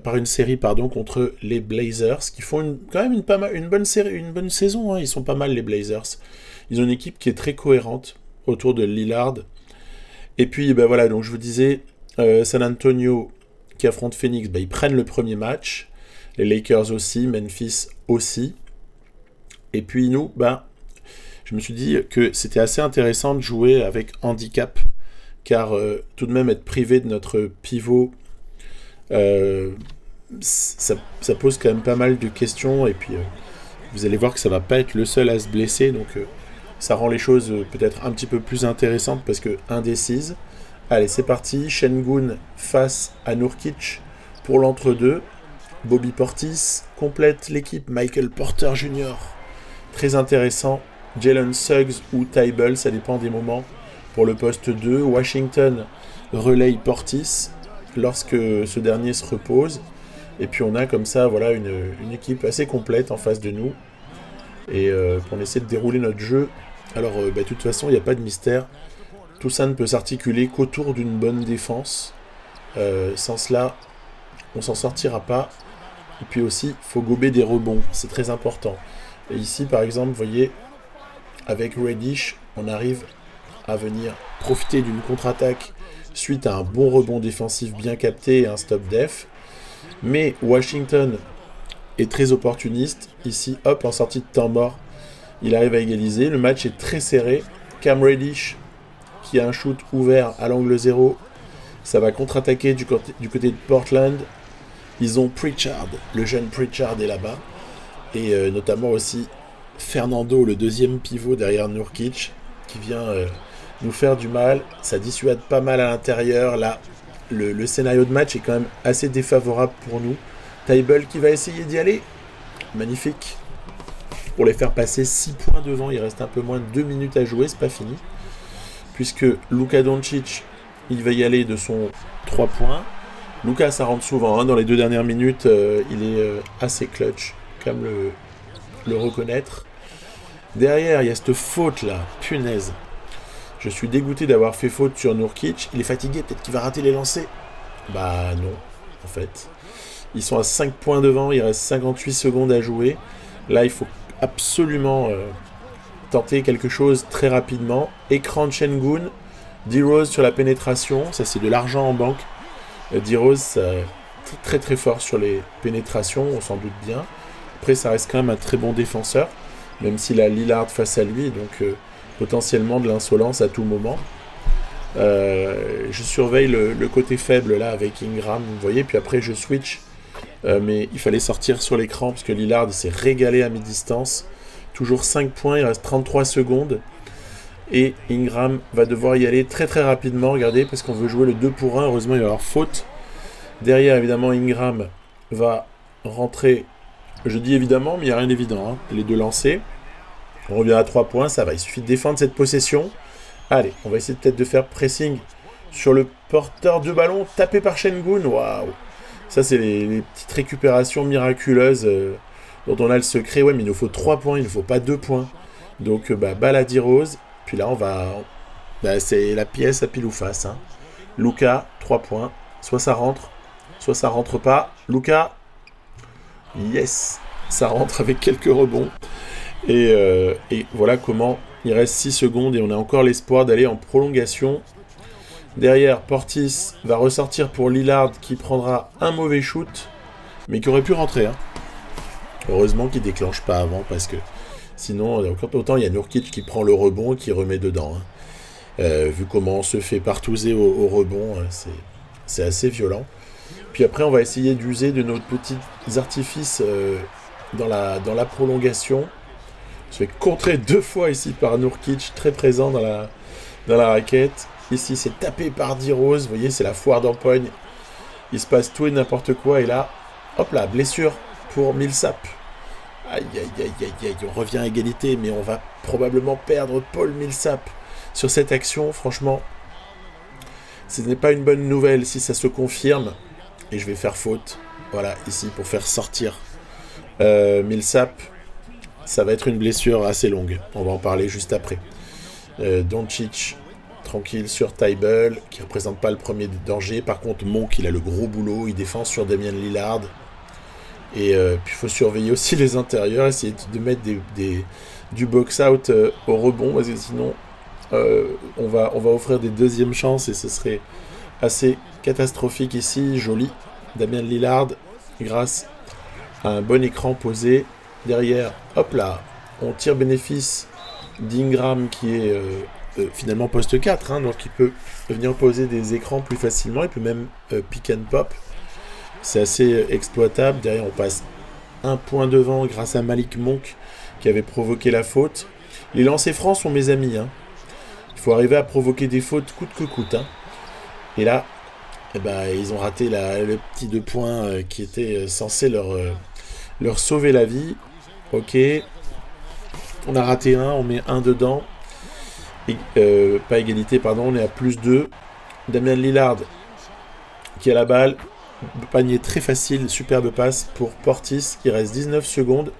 par une série contre les Blazers qui font quand même une bonne série, une bonne saison. Hein. Ils sont pas mal les Blazers. Ils ont une équipe qui est très cohérente autour de Lillard. Et puis voilà, donc je vous disais San Antonio qui affronte Phoenix, ils prennent le premier match. Les Lakers aussi, Memphis aussi. Et puis nous, je me suis dit que c'était assez intéressant de jouer avec handicap, car tout de même être privé de notre pivot, ça pose quand même pas mal de questions, et puis vous allez voir que ça va pas être le seul à se blesser, donc ça rend les choses peut-être un petit peu plus intéressantes parce que indécises. Allez, c'est parti. Şengün face à Nurkic pour l'entre-deux. Bobby Portis complète l'équipe. Michael Porter Jr. très intéressant. Jalen Suggs ou Tybalt, ça dépend des moments pour le poste 2. Washington relaye Portis lorsque ce dernier se repose. Et puis on a comme ça une équipe assez complète en face de nous. Et on essaie de dérouler notre jeu. Alors de toute façon, il n'y a pas de mystère. Tout ça ne peut s'articuler qu'autour d'une bonne défense. Sans cela, on s'en sortira pas. Et puis aussi, il faut gober des rebonds. C'est très important. Et ici, par exemple, vous voyez, avec Reddish, on arrive à venir profiter d'une contre-attaque suite à un bon rebond défensif bien capté et un stop def. Mais Washington est très opportuniste. Ici, hop, en sortie de temps mort, il arrive à égaliser. Le match est très serré. Cam Reddish, qui a un shoot ouvert à l'angle 0. Ça va contre-attaquer du côté de Portland. Ils ont Pritchard, le jeune Pritchard est là-bas. Et notamment aussi Fernando, le deuxième pivot derrière Nurkic, qui vient nous faire du mal. Ça dissuade pas mal à l'intérieur. Là, le scénario de match est quand même assez défavorable pour nous. Tybalt qui va essayer d'y aller. Magnifique. Pour les faire passer 6 points devant, il reste un peu moins de 2 minutes à jouer, c'est pas fini. Puisque Luka Doncic, il va y aller de son 3 points. Luka, ça rentre souvent, hein, dans les 2 dernières minutes, il est assez clutch, comme le reconnaître. Derrière, il y a cette faute là, punaise. Je suis dégoûté d'avoir fait faute sur Nurkic. Il est fatigué, peut-être qu'il va rater les lancers. Bah non, en fait. Ils sont à 5 points devant, il reste 58 secondes à jouer. Là, il faut absolument tenter quelque chose très rapidement. Écran de Şengün, D-Rose sur la pénétration, ça c'est de l'argent en banque. D-Rose, très très fort sur les pénétrations, on s'en doute bien. Après, ça reste quand même un très bon défenseur, même s'il a Lillard face à lui, donc potentiellement de l'insolence à tout moment. Je surveille le côté faible là avec Ingram, vous voyez, puis après je switch. Mais il fallait sortir sur l'écran parce que Lillard s'est régalé à mi-distance. Toujours 5 points, il reste 33 secondes. Et Ingram va devoir y aller très très rapidement, regardez, parce qu'on veut jouer le 2 pour 1. Heureusement, il va y avoir faute. Derrière, évidemment, Ingram va rentrer. Je dis évidemment, mais il n'y a rien d'évident. Hein. Les deux lancés. On revient à 3 points, ça va. Il suffit de défendre cette possession. Allez, on va essayer peut-être de faire pressing sur le porteur de ballon, tapé par Şengün. Waouh! Ça, c'est les petites récupérations miraculeuses dont on a le secret. Ouais, mais il nous faut 3 points, il ne faut pas 2 points. Donc, balle à D-Rose. Puis là, on va... c'est la pièce à pile ou face. Hein. Luka, 3 points. Soit ça rentre pas. Luka, yes! Ça rentre avec quelques rebonds. Et voilà comment il reste 6 secondes et on a encore l'espoir d'aller en prolongation. Derrière, Portis va ressortir pour Lillard qui prendra un mauvais shoot, mais qui aurait pu rentrer. Hein. Heureusement qu'il ne déclenche pas avant, parce que sinon, autant il y a Nurkic qui prend le rebond et qui remet dedans. Hein. Vu comment on se fait partouzer au rebond, c'est assez violent. Puis après, on va essayer d'user de nos petits artifices dans la prolongation. On se fait contrer 2 fois ici par Nurkic, très présent dans la raquette. Ici, c'est tapé par D-Rose. Vous voyez, c'est la foire d'empoigne. Il se passe tout et n'importe quoi. Et là, hop là, blessure pour Millsap. Aïe, aïe, aïe, aïe, aïe. On revient à égalité, mais on va probablement perdre Paul Millsap sur cette action. Franchement, ce n'est pas une bonne nouvelle si ça se confirme. Et je vais faire faute. Voilà, ici, pour faire sortir Millsap. Ça va être une blessure assez longue. On va en parler juste après. Doncic... tranquille sur Tybalt, qui ne représente pas le premier danger. Par contre, Monk, il a le gros boulot. Il défend sur Damian Lillard. Et puis, il faut surveiller aussi les intérieurs. Essayer de mettre du box-out au rebond. Parce que sinon, on va offrir des deuxièmes chances. Et ce serait assez catastrophique ici. Joli. Damian Lillard, grâce à un bon écran posé. Derrière, hop là, on tire bénéfice d'Ingram qui est... finalement poste 4, hein, donc il peut venir poser des écrans plus facilement, il peut même pick and pop, c'est assez exploitable. Derrière on passe 1 point devant grâce à Malik Monk qui avait provoqué la faute. Les lancers francs sont mes amis, hein. Il faut arriver à provoquer des fautes coûte que coûte, hein. Et là ils ont raté le petit 2 points qui était censé leur sauver la vie. Ok, on a raté 1, on met 1 dedans. Pas égalité, pardon, on est à plus 2. Damian Lillard qui a la balle, panier très facile, superbe passe pour Portis, il reste 19 secondes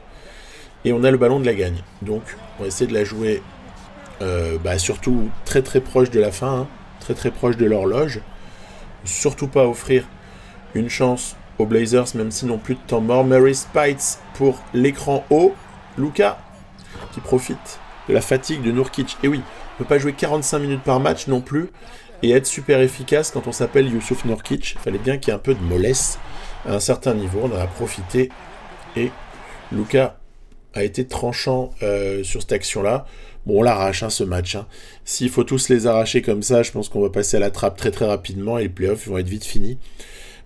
et on a le ballon de la gagne. Donc on va essayer de la jouer surtout très très proche de la fin, hein, très très proche de l'horloge. Surtout pas offrir une chance aux Blazers, même si non plus de temps mort. Murray Spites pour l'écran haut. Luka qui profite de la fatigue de Nurkic. Et oui, on ne peut pas jouer 45 minutes par match non plus. et être super efficace quand on s'appelle Youssouf Nurkic. Il fallait bien qu'il y ait un peu de mollesse à un certain niveau. On en a profité et Luka a été tranchant sur cette action-là. Bon, on l'arrache, hein, ce match. Hein. S'il faut tous les arracher comme ça, je pense qu'on va passer à la trappe très très rapidement et les playoffs vont être vite finis.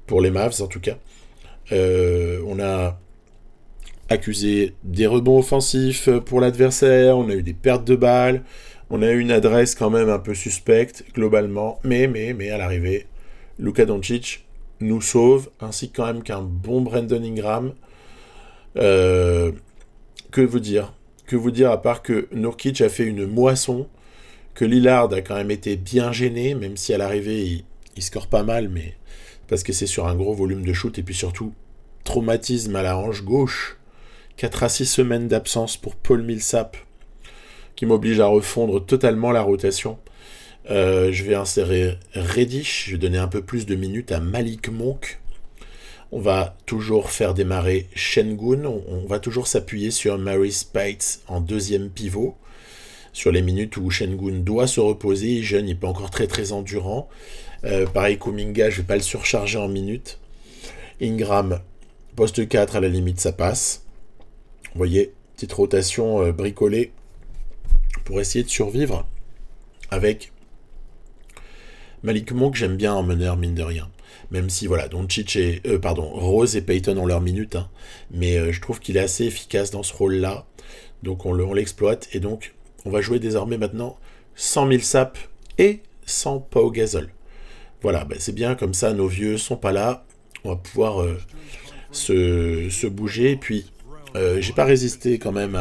Pour les Mavs, en tout cas. On a accusé des rebonds offensifs pour l'adversaire, on a eu des pertes de balles, on a eu une adresse quand même un peu suspecte, globalement. Mais à l'arrivée, Luka Doncic nous sauve, ainsi quand même qu'un bon Brandon Ingram. Que vous dire ? Que vous dire à part que Nurkic a fait une moisson, que Lillard a quand même été bien gêné, même si à l'arrivée il score pas mal, mais parce que c'est sur un gros volume de shoot, et puis surtout traumatisme à la hanche gauche, 4 à 6 semaines d'absence pour Paul Millsap, qui m'oblige à refondre totalement la rotation. Je vais insérer Reddish, je vais donner un peu plus de minutes à Malik Monk. On va toujours faire démarrer Şengün, on va toujours s'appuyer sur Mary Speights en deuxième pivot, sur les minutes où Şengün doit se reposer, il est jeune, il n'est pas encore très très endurant. Pareil Kuminga, je ne vais pas le surcharger en minutes. Ingram, poste 4, à la limite ça passe. Vous voyez, petite rotation bricolée pour essayer de survivre avec Malik Monk, j'aime bien en meneur, mine de rien. Même si, voilà, Doncic et, Rose et Payton ont leurs minutes, hein, mais je trouve qu'il est assez efficace dans ce rôle-là. Donc on l'exploite, et donc on va jouer désormais maintenant sans Millsap et sans Pau Gasol. Voilà, c'est bien, comme ça nos vieux sont pas là, on va pouvoir se bouger, et puis j'ai pas résisté quand même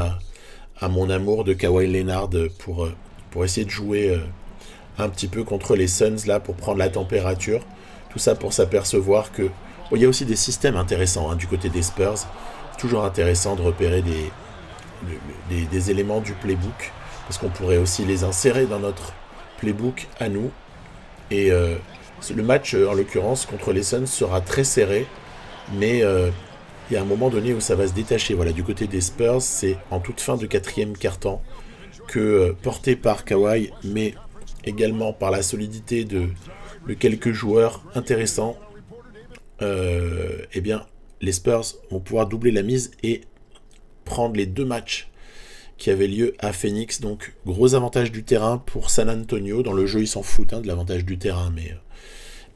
à mon amour de Kawhi Leonard pour essayer de jouer un petit peu contre les Suns là, pour prendre la température, tout ça pour s'apercevoir que il y a aussi des systèmes intéressants, hein, du côté des Spurs. C'est toujours intéressant de repérer des éléments du playbook, parce qu'on pourrait aussi les insérer dans notre playbook à nous, et le match, en l'occurrence, contre les Suns sera très serré, mais il y a un moment donné où ça va se détacher. Voilà, du côté des Spurs, c'est en toute fin de quatrième quart-temps que, porté par Kawhi, mais également par la solidité de quelques joueurs intéressants, eh bien, les Spurs vont pouvoir doubler la mise et prendre les 2 matchs qui avaient lieu à Phoenix. Donc, gros avantage du terrain pour San Antonio. Dans le jeu, ils s'en foutent, hein, de l'avantage du terrain,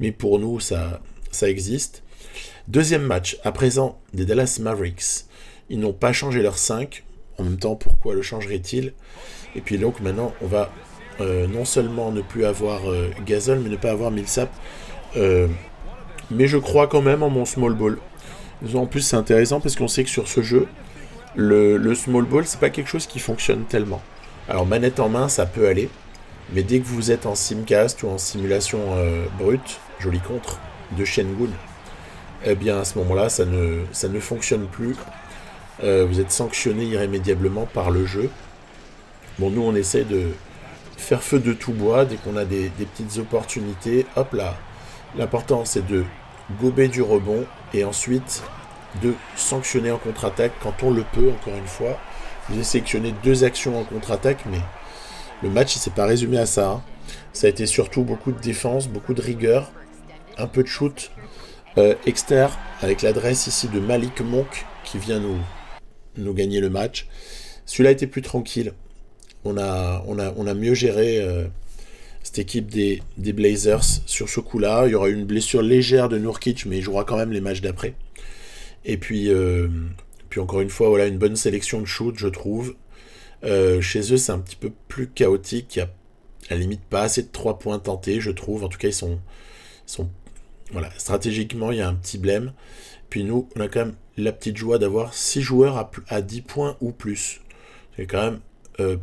mais pour nous, ça existe. Deuxième match, à présent, des Dallas Mavericks. Ils n'ont pas changé leur 5. En même temps, pourquoi le changeraient-ils ? Et puis donc, maintenant, on va non seulement ne plus avoir Gasol, mais ne pas avoir Millsap. Mais je crois quand même en mon small ball. En plus, c'est intéressant parce qu'on sait que sur ce jeu, le small ball, c'est pas quelque chose qui fonctionne tellement. Alors, manette en main, ça peut aller. Mais dès que vous êtes en simcast ou en simulation brute, joli contre, de Şengün, eh bien à ce moment-là, ça ne fonctionne plus. Vous êtes sanctionné irrémédiablement par le jeu. Bon, nous, on essaie de faire feu de tout bois dès qu'on a des petites opportunités. Hop là. L'important, c'est de gober du rebond et ensuite de sanctionner en contre-attaque quand on le peut, encore une fois. Vous avez sélectionné 2 actions en contre-attaque, mais le match, il s'est pas résumé à ça. Hein. Ça a été surtout beaucoup de défense, beaucoup de rigueur, un peu de shoot externe, avec l'adresse ici de Malik Monk qui vient nous gagner le match. Celui-là était plus tranquille. On a mieux géré cette équipe des Blazers sur ce coup-là. Il y aura eu une blessure légère de Nurkic, mais il jouera quand même les matchs d'après. Et puis encore une fois, voilà, une bonne sélection de shoot, je trouve. Chez eux, c'est un petit peu plus chaotique. Il y a à la limite pas assez de 3 points tentés, je trouve. En tout cas, ils sont voilà, stratégiquement, il y a un petit blême. Puis nous, on a quand même la petite joie d'avoir 6 joueurs à 10 points ou plus. C'est quand même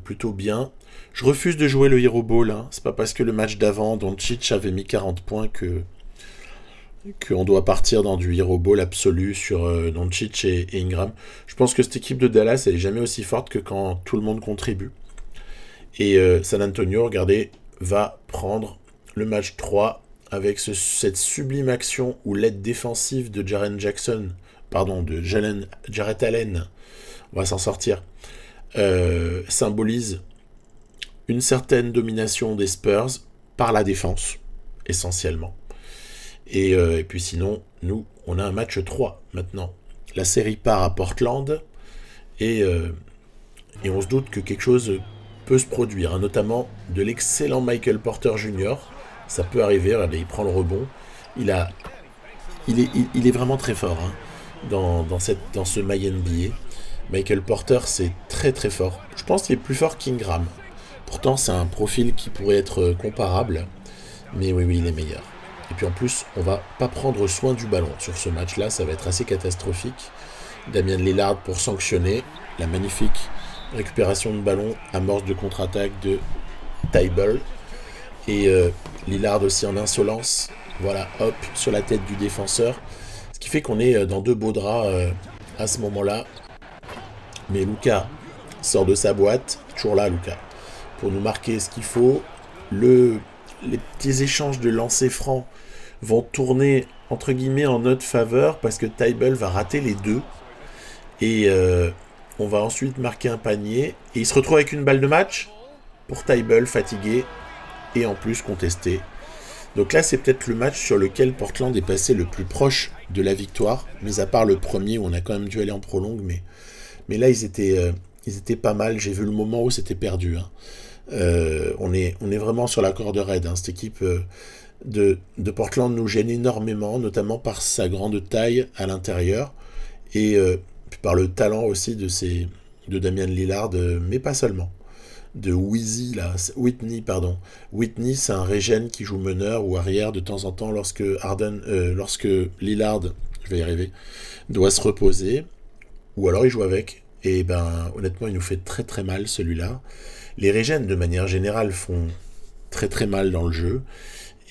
plutôt bien. Je refuse de jouer le Hero Ball. Hein. C'est pas parce que le match d'avant, Doncic avait mis 40 points qu'on doit partir dans du Hero Ball absolu sur Doncic et Ingram. Je pense que cette équipe de Dallas, elle est jamais aussi forte que quand tout le monde contribue. Et San Antonio, regardez, va prendre le match 3 avec cette sublime action où l'aide défensive de Jaren Jackson, de Jarrett Allen, on va s'en sortir, symbolise une certaine domination des Spurs par la défense, essentiellement. Et puis sinon, nous, on a un match 3 maintenant. La série part à Portland, et on se doute que quelque chose peut se produire, hein, notamment de l'excellent Michael Porter Jr. Ça peut arriver, regardez, il prend le rebond. Il est vraiment très fort, hein, dans ce My NBA. Michael Porter, c'est très très fort. Je pense qu'il est plus fort qu'Ingram. Pourtant, c'est un profil qui pourrait être comparable. Mais oui, il est meilleur. Et puis en plus, on va pas prendre soin du ballon sur ce match-là. Ça va être assez catastrophique. Damian Lillard pour sanctionner la magnifique récupération de ballon, amorce de contre-attaque de Thybulle. Et Lillard aussi en insolence. Voilà, hop, sur la tête du défenseur. Ce qui fait qu'on est dans 2 beaux draps à ce moment-là. Mais Luka sort de sa boîte. Toujours là, Luka. Pour nous marquer ce qu'il faut. Les petits échanges de lancers francs vont tourner entre guillemets en notre faveur parce que Thybulle va rater les 2 et on va ensuite marquer un panier et il se retrouve avec une balle de match pour Thybulle fatigué et en plus contesté. Donc là c'est peut-être le match sur lequel Portland est passé le plus proche de la victoire, mis à part le premier où on a quand même dû aller en prolongue, mais là ils étaient pas mal. J'ai vu le moment où c'était perdu, hein. On est vraiment sur la corde raide, hein. Cette équipe de Portland nous gêne énormément, notamment par sa grande taille à l'intérieur et puis par le talent aussi de Damian Lillard, mais pas seulement. De Whitney, c'est un régène qui joue meneur ou arrière de temps en temps lorsque Lillard, je vais y arriver, doit se reposer, ou alors il joue avec. Et ben honnêtement, il nous fait très très mal celui-là. Les régènes, de manière générale, font très très mal dans le jeu.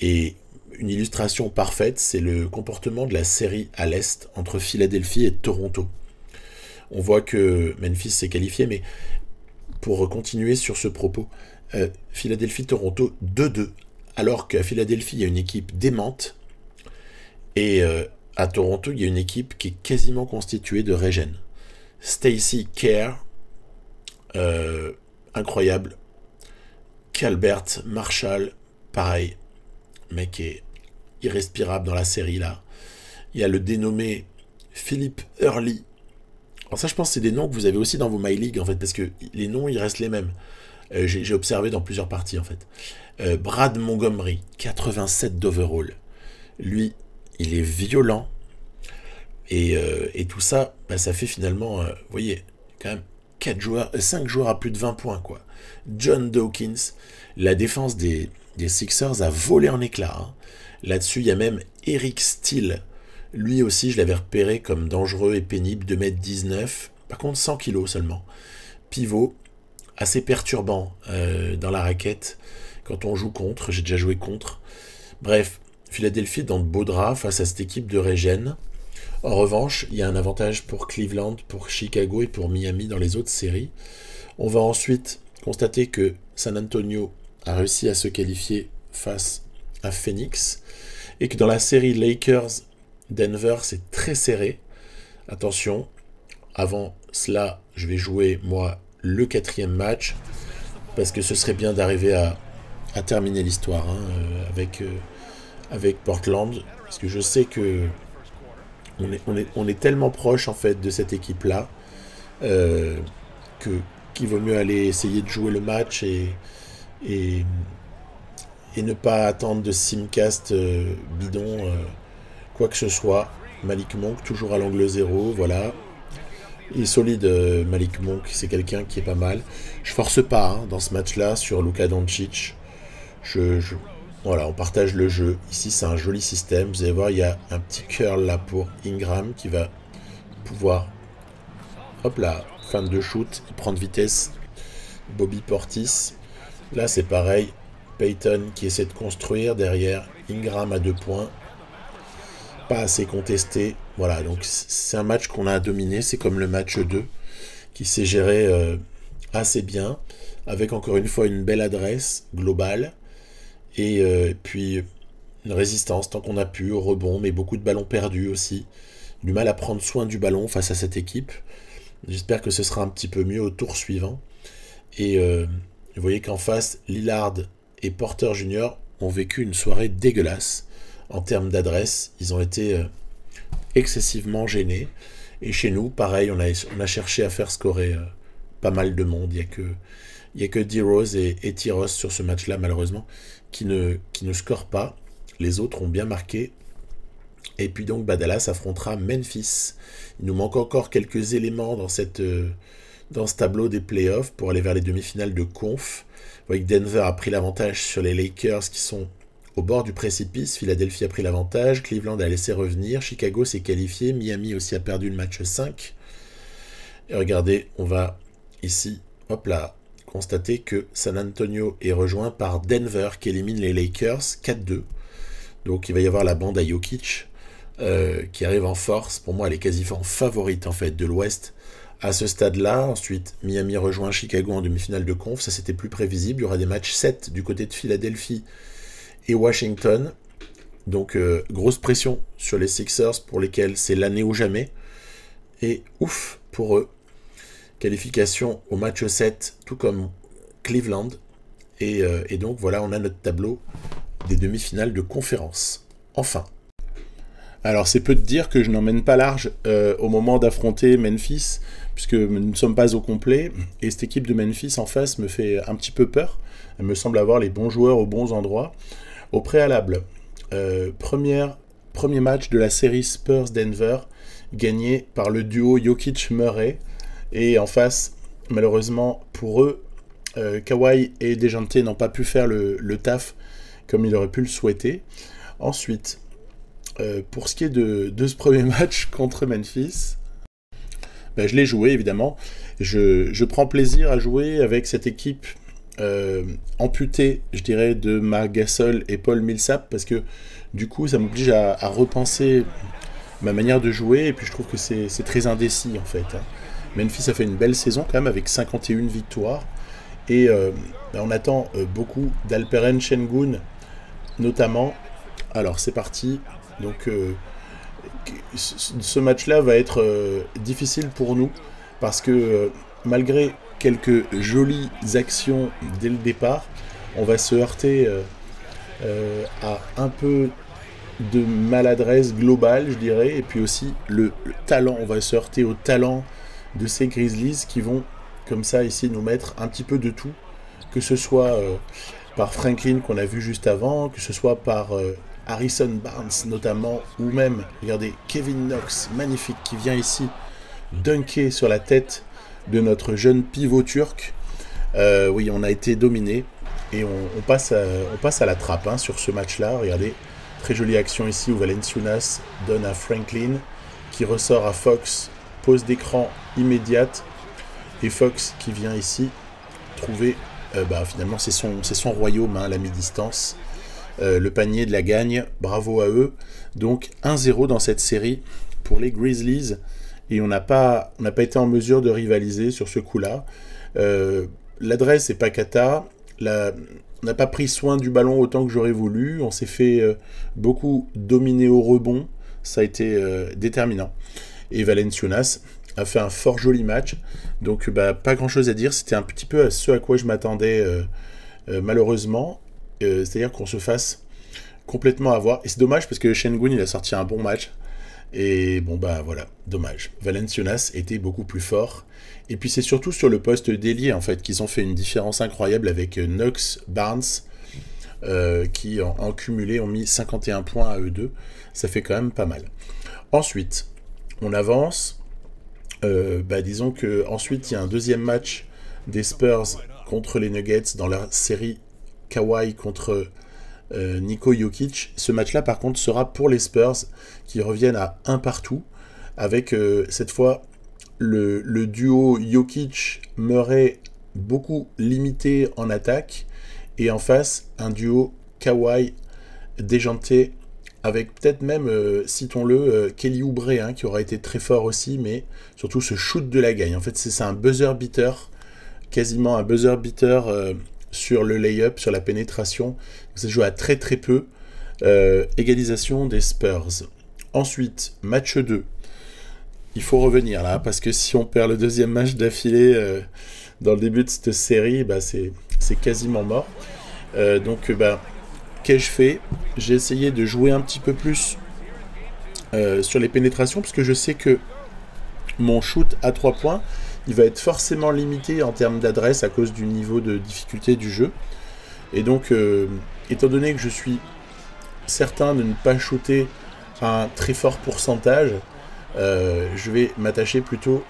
Et une illustration parfaite, c'est le comportement de la série à l'Est entre Philadelphie et Toronto. On voit que Memphis s'est qualifié, mais pour continuer sur ce propos, Philadelphie-Toronto 2-2, alors qu'à Philadelphie, il y a une équipe démente, et à Toronto, il y a une équipe qui est quasiment constituée de régènes. Stacey Kerr, incroyable. Calbert Marshall, pareil. Mec est irrespirable dans la série là. Il y a le dénommé Philip Hurley. Alors ça, je pense que c'est des noms que vous avez aussi dans vos My League en fait, parce que les noms ils restent les mêmes. J'ai observé dans plusieurs parties en fait. Brad Montgomery, 87 d'overall. Lui, il est violent. Et tout ça, bah, ça fait finalement, vous voyez, quand même 5 joueurs à plus de 20 points, quoi. John Dawkins, la défense des Sixers a volé en éclats, hein. Là-dessus, il y a même Eric Steele. Lui aussi, je l'avais repéré comme dangereux et pénible, 2,19 m. Par contre, 100 kg seulement. Pivot, assez perturbant dans la raquette quand on joue contre. J'ai déjà joué contre. Bref, Philadelphie dans de beaux draps face à cette équipe de régène. En revanche, il y a un avantage pour Cleveland, pour Chicago et pour Miami dans les autres séries. On va ensuite constater que San Antonio a réussi à se qualifier face à Phoenix et que dans la série Lakers-Denver, c'est très serré. Attention, avant cela, je vais jouer, moi, le 4e match parce que ce serait bien d'arriver à terminer l'histoire, hein, avec Portland, parce que je sais que on est tellement proche en fait de cette équipe là qu'il vaut mieux aller essayer de jouer le match et ne pas attendre de simcast bidon quoi que ce soit. Malik Monk toujours à l'angle 0, voilà. Il est solide, Malik Monk, c'est quelqu'un qui est pas mal. Je force pas, hein, dans ce match là sur Luka Doncic. Voilà, on partage le jeu. Ici, c'est un joli système. Vous allez voir, il y a un petit curl là pour Ingram qui va pouvoir... Hop là, fin de shoot, il prend de vitesse. Bobby Portis. Là, c'est pareil. Payton qui essaie de construire derrière. Ingram à 2 points. Pas assez contesté. Voilà, donc c'est un match qu'on a dominé. C'est comme le match 2 qui s'est géré assez bien. Avec encore une fois une belle adresse globale. Et puis une résistance tant qu'on a pu au rebond, mais beaucoup de ballons perdus aussi. Du mal à prendre soin du ballon face à cette équipe. J'espère que ce sera un petit peu mieux au tour suivant. Et vous voyez qu'en face, Lillard et Porter Jr., ont vécu une soirée dégueulasse en termes d'adresse. Ils ont été excessivement gênés. Et chez nous, pareil, on a cherché à faire scorer pas mal de monde. Il n'y a que D-Rose et T-Ross sur ce match-là, malheureusement, qui ne scorent pas. Les autres ont bien marqué. Et puis donc, Dallas affrontera Memphis. Il nous manque encore quelques éléments dans ce tableau des playoffs pour aller vers les demi-finales de conf. Vous voyez que Denver a pris l'avantage sur les Lakers qui sont au bord du précipice. Philadelphie a pris l'avantage. Cleveland a laissé revenir. Chicago s'est qualifié. Miami aussi a perdu le match 5. Et regardez, on va ici, hop là, constater que San Antonio est rejoint par Denver qui élimine les Lakers 4-2. Donc il va y avoir la bande à Jokic qui arrive en force. Pour moi, elle est quasiment favorite en fait de l'Ouest à ce stade-là. Ensuite, Miami rejoint Chicago en demi-finale de conf. Ça, c'était plus prévisible. Il y aura des matchs 7 du côté de Philadelphie et Washington. Donc, grosse pression sur les Sixers pour lesquels c'est l'année ou jamais. Et ouf pour eux. Qualification au match 7, tout comme Cleveland. Et donc, voilà, on a notre tableau des demi-finales de conférence. Enfin. Alors, c'est peu de dire que je n'emmène pas large au moment d'affronter Memphis, puisque nous ne sommes pas au complet. Et cette équipe de Memphis en face me fait un petit peu peur. Elle me semble avoir les bons joueurs aux bons endroits. Au préalable, premier match de la série Spurs-Denver, gagné par le duo Jokic-Murray. Et en face, malheureusement pour eux, Kawhi et DeJounte n'ont pas pu faire le taf comme ils auraient pu le souhaiter. Ensuite, pour ce qui est de ce premier match contre Memphis, je l'ai joué évidemment. Je prends plaisir à jouer avec cette équipe amputée, je dirais, de Marc Gasol et Paul Millsap, parce que du coup ça m'oblige à repenser ma manière de jouer, et puis je trouve que c'est très indécis en fait. Memphis a fait une belle saison quand même avec 51 victoires, et on attend beaucoup d'Alperen Şengün notamment. Alors c'est parti. Donc ce match-là va être difficile pour nous parce que malgré quelques jolies actions dès le départ, on va se heurter à un peu de maladresse globale, je dirais, et puis aussi le talent. On va se heurter au talent de ces Grizzlies qui vont comme ça ici nous mettre un petit peu de tout, que ce soit par Franklin qu'on a vu juste avant, que ce soit par Harrison Barnes notamment, ou même, regardez, Kevin Knox, magnifique, qui vient ici dunker sur la tête de notre jeune pivot turc. Oui, on a été dominé, et on passe à la trappe sur ce match-là. Regardez, très jolie action ici où Valanciunas donne à Franklin, qui ressort à Fox, pose d'écran immédiate, et Fox qui vient ici trouver, finalement c'est son royaume, la mi-distance. Le panier de la gagne, bravo à eux. Donc 1-0 dans cette série pour les Grizzlies, et on n'a pas été en mesure de rivaliser sur ce coup-là. L'adresse n'est pas cata, on n'a pas pris soin du ballon autant que j'aurais voulu, on s'est fait beaucoup dominer au rebond, ça a été déterminant. Et Valanciunas a fait un fort joli match, donc pas grand-chose à dire, c'était un petit peu à ce à quoi je m'attendais malheureusement. C'est-à-dire qu'on se fasse complètement avoir. Et c'est dommage parce que Şengün, il a sorti un bon match. Et bon, voilà, dommage. Valanciunas était beaucoup plus fort. Et puis c'est surtout sur le poste d'ailier, en fait, qu'ils ont fait une différence incroyable avec Knox, Barnes, qui en cumulé ont mis 51 points à eux deux. Ça fait quand même pas mal. Ensuite, on avance. Disons que ensuite il y a un deuxième match des Spurs contre les Nuggets dans la série Kawhi contre Niko Jokic. Ce match-là, par contre, sera pour les Spurs qui reviennent à 1 partout, avec cette fois le duo Jokic-Murray beaucoup limité en attaque, et en face, un duo Kawhi-DeJounte, avec peut-être même, citons-le, Kelly Oubre, qui aura été très fort aussi, mais surtout ce shoot de la gagne. En fait, c'est un buzzer beater, quasiment un buzzer beater sur le lay-up, sur la pénétration. Ça se joue à très très peu. Égalisation des Spurs. Ensuite, match 2. Il faut revenir là, parce que si on perd le deuxième match d'affilée dans le début de cette série, c'est quasiment mort. qu'ai-je fait? J'ai essayé de jouer un petit peu plus sur les pénétrations, parce que je sais que mon shoot à 3 points, il va être forcément limité en termes d'adresse à cause du niveau de difficulté du jeu. Et donc, étant donné que je suis certain de ne pas shooter à un très fort pourcentage, je vais m'attacher plutôt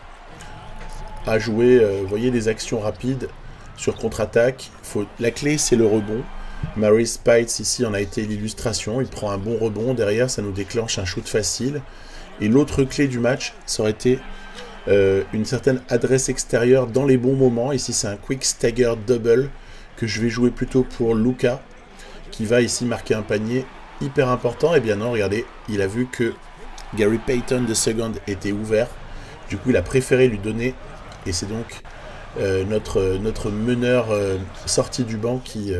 à jouer, vous voyez, des actions rapides sur contre-attaque. La clé, c'est le rebond. Maurice Spites, ici, en a été l'illustration. Il prend un bon rebond. Derrière, ça nous déclenche un shoot facile. Et l'autre clé du match, ça aurait été une certaine adresse extérieure dans les bons moments. Ici, c'est un quick stagger double que je vais jouer plutôt pour Luka, qui va ici marquer un panier hyper important. Et bien non, regardez, il a vu que Gary Payton II était ouvert. Du coup, il a préféré lui donner. Et c'est donc notre meneur sorti du banc qui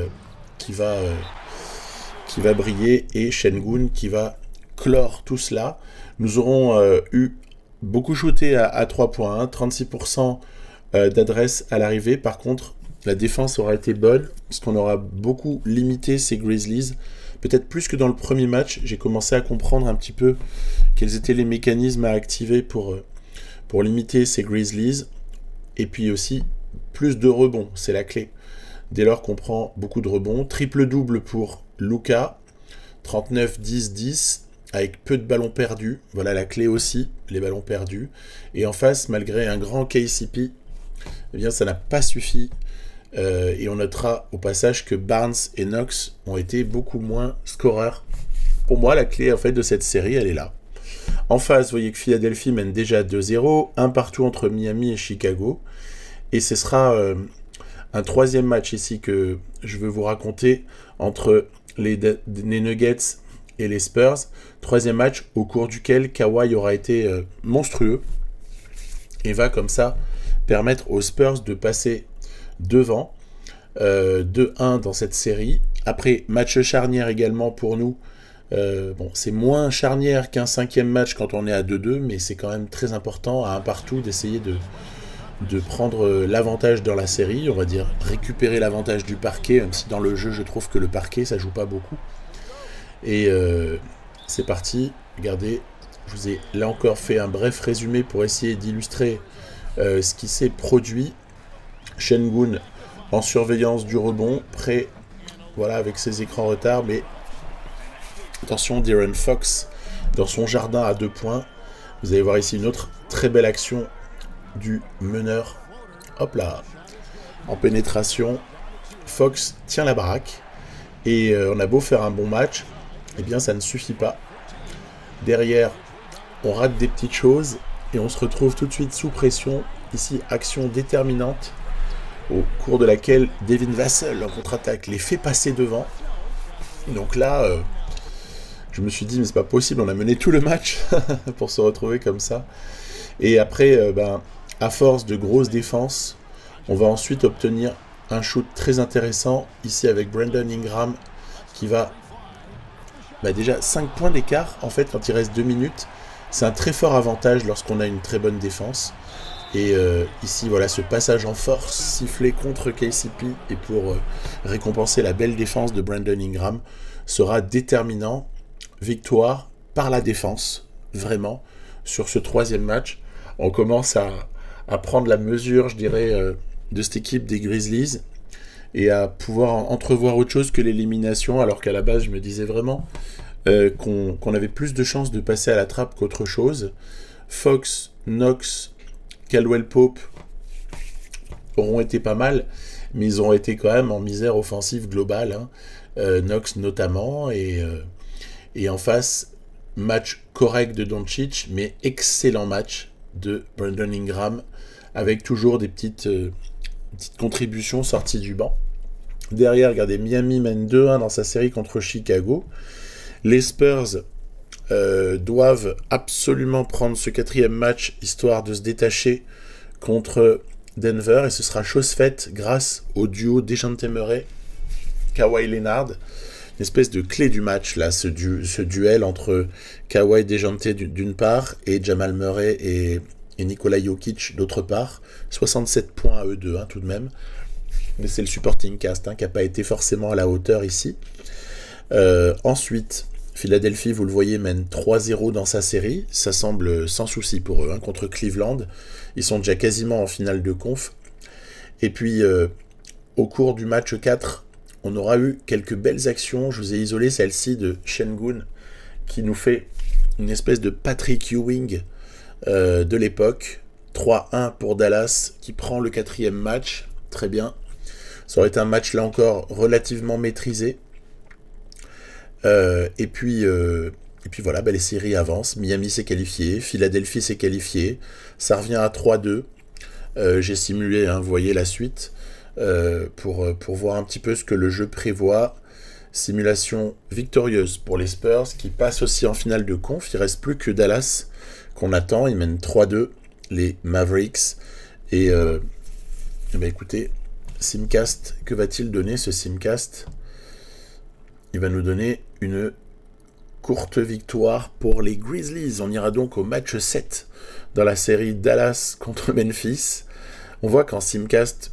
va briller, et Sengun qui va clore tout cela. Nous aurons eu beaucoup shooté à 3 points, hein, 36% d'adresse à l'arrivée. Par contre, la défense aura été bonne, parce qu'on aura beaucoup limité ces Grizzlies. Peut-être plus que dans le premier match, j'ai commencé à comprendre un petit peu quels étaient les mécanismes à activer pour limiter ces Grizzlies. Et puis aussi, plus de rebonds, c'est la clé. Dès lors qu'on prend beaucoup de rebonds, triple-double pour Luka, 39, 10, 10, avec peu de ballons perdus. Voilà la clé aussi, les ballons perdus. Et en face, malgré un grand KCP, eh bien, ça n'a pas suffi. Et on notera au passage que Barnes et Knox ont été beaucoup moins scoreurs. Pour moi, la clé en fait, de cette série, elle est là. En face, vous voyez que Philadelphie mène déjà 2-0, un partout entre Miami et Chicago. Et ce sera un troisième match ici que je veux vous raconter entre les Nuggets et les Spurs. Troisième match au cours duquel Kawhi aura été monstrueux et va comme ça permettre aux Spurs de passer devant 2-1 dans cette série. Après, match charnière également pour nous. Bon, c'est moins charnière qu'un cinquième match quand on est à 2-2, mais c'est quand même très important à un partout d'essayer de prendre l'avantage dans la série, on va dire récupérer l'avantage du parquet, même si dans le jeu je trouve que le parquet ça joue pas beaucoup. Et c'est parti, regardez, je vous ai là encore fait un bref résumé pour essayer d'illustrer ce qui s'est produit. Sengun en surveillance du rebond, prêt, voilà, avec ses écrans retard, mais attention, De'Aaron Fox dans son jardin à 2 points. Vous allez voir ici une autre très belle action du meneur. Hop là, en pénétration, Fox tient la baraque. Et on a beau faire un bon match, eh bien ça ne suffit pas. Derrière, on rate des petites choses et on se retrouve tout de suite sous pression. Ici, action déterminante au cours de laquelle Devin Vassell en contre-attaque les fait passer devant. Donc là, je me suis dit, mais c'est pas possible, on a mené tout le match pour se retrouver comme ça. Et après, à force de grosses défenses, on va ensuite obtenir un shoot très intéressant, ici avec Brandon Ingram, qui va déjà 5 points d'écart, en fait, quand il reste 2 minutes. C'est un très fort avantage lorsqu'on a une très bonne défense. Et ici, voilà, ce passage en force sifflé contre KCP et pour récompenser la belle défense de Brandon Ingram sera déterminant. Victoire par la défense, vraiment, sur ce troisième match. On commence à prendre la mesure, je dirais, de cette équipe des Grizzlies et à pouvoir entrevoir autre chose que l'élimination, alors qu'à la base, je me disais vraiment qu'on avait plus de chances de passer à la trappe qu'autre chose. Fox, Knox, Caldwell Pope auront été pas mal, mais ils ont été quand même en misère offensive globale, hein. Knox notamment, et en face, match correct de Doncic, mais excellent match de Brandon Ingram, avec toujours des petites contributions sorties du banc. Derrière, regardez, Miami mène 2-1 dans sa série contre Chicago. Les Spurs doivent absolument prendre ce quatrième match, histoire de se détacher contre Denver, et ce sera chose faite grâce au duo DeJounte Murray, Kawhi Leonard. Une espèce de clé du match, là, ce duel entre Kawhi DeJounte d'une part, et Jamal Murray et Nikola Jokic d'autre part. 67 points à eux deux, hein, tout de même. Mais c'est le supporting cast qui n'a pas été forcément à la hauteur ici. Ensuite, Philadelphie, vous le voyez, mène 3-0 dans sa série. Ça semble sans souci pour eux, hein, contre Cleveland. Ils sont déjà quasiment en finale de conf. Et puis, au cours du match 4, on aura eu quelques belles actions. Je vous ai isolé celle-ci de Şengün, qui nous fait une espèce de Patrick Ewing de l'époque. 3-1 pour Dallas, qui prend le 4e match. Très bien. Ça aurait été un match, là encore, relativement maîtrisé. Et puis voilà, les séries avancent. Miami s'est qualifié, Philadelphie s'est qualifié. Ça revient à 3-2. J'ai simulé, hein, vous voyez la suite, pour voir un petit peu ce que le jeu prévoit. Simulation victorieuse pour les Spurs, qui passent aussi en finale de conf. Il ne reste plus que Dallas qu'on attend. Ils mènent 3-2, les Mavericks. Et écoutez, Simcast, que va-t-il donner ce Simcast? Il va nous donner une courte victoire pour les Grizzlies. On ira donc au match 7 dans la série Dallas contre Memphis. On voit qu'en Simcast,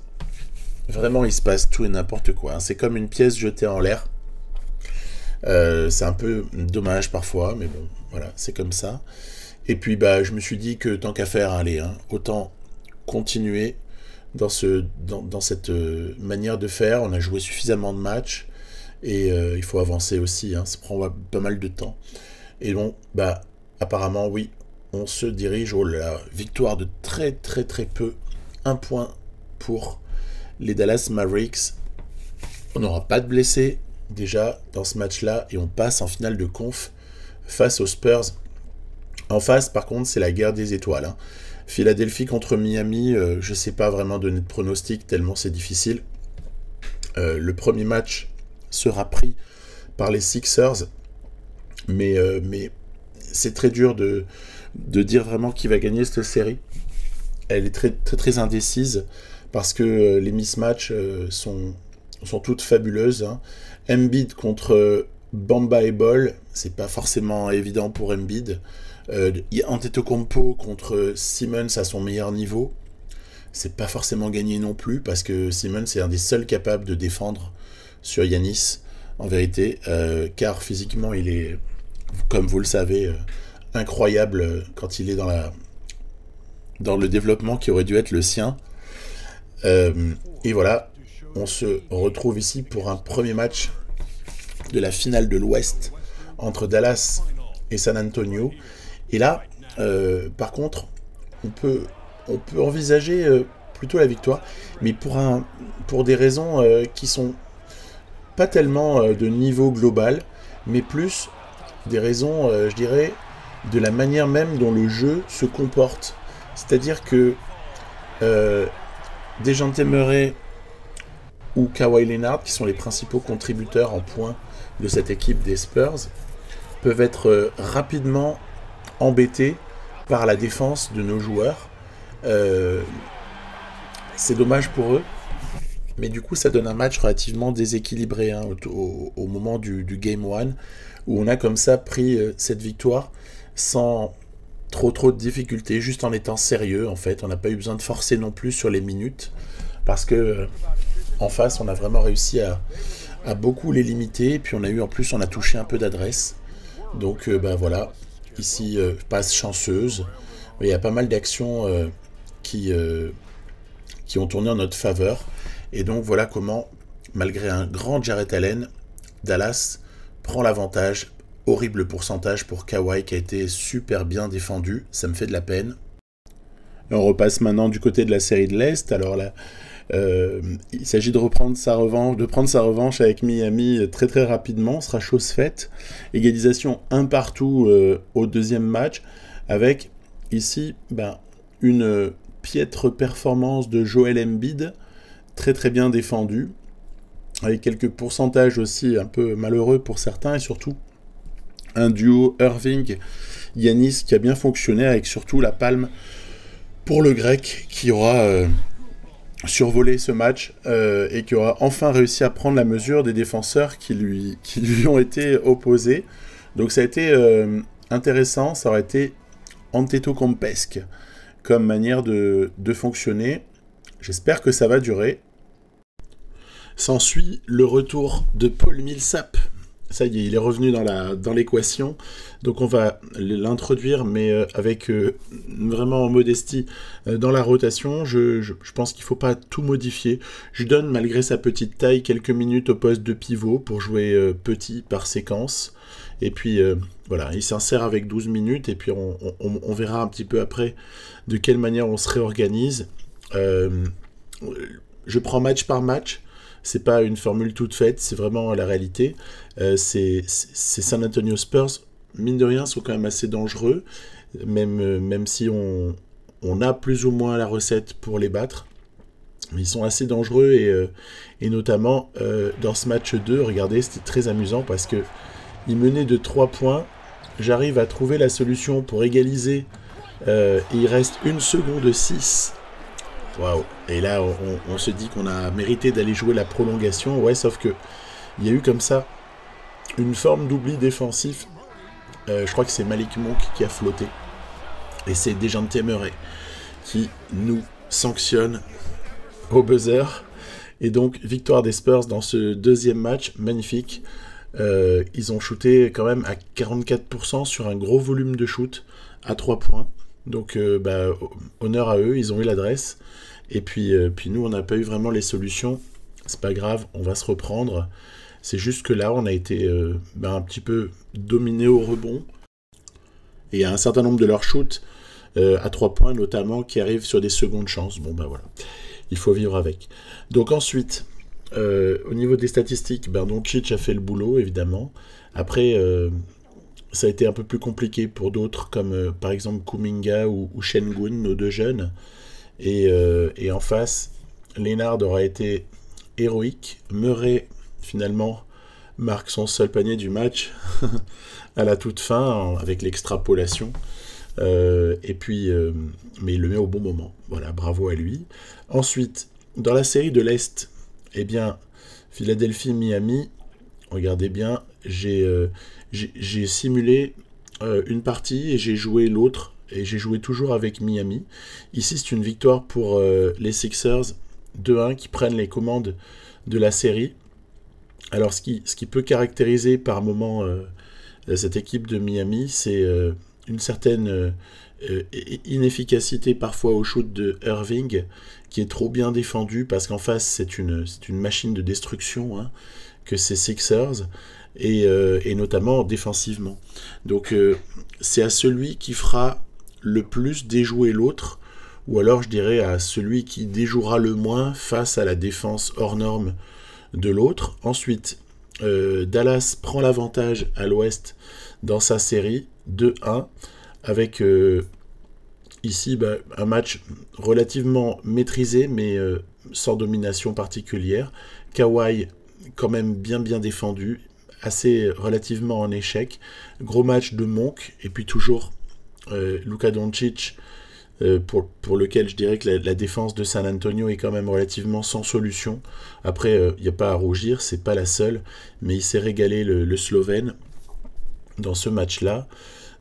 vraiment il se passe tout et n'importe quoi, hein. C'est comme une pièce jetée en l'air. C'est un peu dommage parfois, mais bon, voilà, c'est comme ça. Et puis je me suis dit que tant qu'à faire, allez, hein, autant continuer dans cette manière de faire. On a joué suffisamment de matchs. Et il faut avancer aussi, hein, ça prend pas mal de temps. Et bon, apparemment, oui, on se dirige à la victoire de très très très peu. 1 point pour les Dallas Mavericks. On n'aura pas de blessés déjà dans ce match-là et on passe en finale de conf face aux Spurs. En face, par contre, c'est la guerre des étoiles, hein. Philadelphie contre Miami, je ne sais pas vraiment donner de pronostic tellement c'est difficile. Le premier match sera pris par les Sixers, mais c'est très dur de dire vraiment qui va gagner cette série. Elle est très, très, très indécise parce que les mismatchs sont toutes fabuleuses, hein. Embiid contre Bamba et Ball, c'est pas forcément évident pour Embiid. Antetokounmpo contre Simmons à son meilleur niveau, c'est pas forcément gagné non plus parce que Simmons est un des seuls capables de défendre sur Giannis, en vérité, car physiquement il est, comme vous le savez, incroyable quand il est dans le développement qui aurait dû être le sien. Et voilà, on se retrouve ici pour un premier match de la finale de l'Ouest entre Dallas et San Antonio. Et là, par contre, on peut envisager plutôt la victoire, mais pour des raisons qui sont pas tellement de niveau global, mais plus des raisons, je dirais, de la manière même dont le jeu se comporte. C'est-à-dire que Dejounte Murray ou Kawhi Leonard, qui sont les principaux contributeurs en points de cette équipe des Spurs, peuvent être rapidement embêtés par la défense de nos joueurs. C'est dommage pour eux, mais du coup ça donne un match relativement déséquilibré, hein, au moment du Game 1, où on a comme ça pris cette victoire sans trop de difficultés, juste en étant sérieux en fait. On n'a pas eu besoin de forcer non plus sur les minutes, parce que en face on a vraiment réussi à beaucoup les limiter, et puis on a touché un peu d'adresse. Donc voilà, ici passe chanceuse. Il y a pas mal d'actions qui ont tourné en notre faveur. Et donc voilà comment, malgré un grand Jarrett Allen, Dallas prend l'avantage. Horrible pourcentage pour Kawhi qui a été super bien défendu. Ça me fait de la peine. Et on repasse maintenant du côté de la série de l'Est. Alors là, il s'agit de prendre sa revanche avec Miami très très rapidement. Ce sera chose faite. Égalisation 1 partout au deuxième match, avec ici une piètre performance de Joel Embiid, très très bien défendu, avec quelques pourcentages aussi un peu malheureux pour certains, et surtout un duo Irving-Giannis qui a bien fonctionné, avec surtout la palme pour le Grec qui aura survolé ce match et qui aura enfin réussi à prendre la mesure des défenseurs qui lui ont été opposés. Donc ça a été intéressant, ça aurait été Antetokounmpesque comme manière de fonctionner. J'espère que ça va durer. S'ensuit le retour de Paul Millsap Ça y est, il est revenu dans l'équation. Donc on va l'introduire, mais avec vraiment en modestie dans la rotation. Je pense qu'il ne faut pas tout modifier. Je donne, malgré sa petite taille, quelques minutes au poste de pivot pour jouer petit par séquence. Et puis voilà, il s'insère avec 12 minutes. Et puis on verra un petit peu après de quelle manière on se réorganise. Je prends match par match. C'est pas une formule toute faite, c'est vraiment la réalité. C'est San Antonio Spurs, mine de rien, sont quand même assez dangereux, même si on a plus ou moins la recette pour les battre. Mais ils sont assez dangereux et notamment dans ce match 2, regardez, c'était très amusant parce que ils menaient de 3 points. J'arrive à trouver la solution pour égaliser et il reste 1 seconde 6. Waouh! Et là, on se dit qu'on a mérité d'aller jouer la prolongation. Ouais, sauf que il y a eu comme ça une forme d'oubli défensif. Je crois que c'est Malik Monk qui a flotté. Et c'est Dejounte Murray qui nous sanctionne au buzzer. Et donc, victoire des Spurs dans ce deuxième match. Magnifique. Ils ont shooté quand même à 44% sur un gros volume de shoot à 3 points. Donc, honneur à eux, ils ont eu l'adresse. Et puis nous, on n'a pas eu vraiment les solutions. C'est pas grave, on va se reprendre. C'est juste que là, on a été un petit peu dominé au rebond. Et il y a un certain nombre de leurs shoots, à 3 points notamment, qui arrivent sur des secondes chances. Bon, voilà, il faut vivre avec. Donc ensuite, au niveau des statistiques, Doncic a fait le boulot, évidemment. Après, ça a été un peu plus compliqué pour d'autres, comme par exemple Kuminga ou Şengün, nos deux jeunes. Et en face, Leonard aura été héroïque. Murray, finalement, marque son seul panier du match à la toute fin, avec l'extrapolation. Mais il le met au bon moment. Voilà, bravo à lui. Ensuite, dans la série de l'Est, Philadelphie-Miami, regardez bien, j'ai simulé une partie et j'ai joué l'autre. Et j'ai joué toujours avec Miami. Ici, c'est une victoire pour les Sixers 2-1 qui prennent les commandes de la série. Alors, ce qui peut caractériser par moment cette équipe de Miami, c'est une certaine inefficacité parfois au shoot de Irving, qui est trop bien défendu parce qu'en face, c'est une machine de destruction que ces Sixers, et notamment défensivement. Donc, c'est à celui qui fera le plus déjouer l'autre, ou alors je dirais à celui qui déjouera le moins face à la défense hors norme de l'autre. Ensuite, Dallas prend l'avantage à l'ouest dans sa série 2-1, avec ici un match relativement maîtrisé, mais sans domination particulière. Kawhi quand même bien défendu, assez relativement en échec. Gros match de Monk, et puis toujours Luka Doncic, pour lequel je dirais que la défense de San Antonio est quand même relativement sans solution. Après, il n'y a pas à rougir, c'est pas la seule, mais il s'est régalé le Slovène dans ce match-là.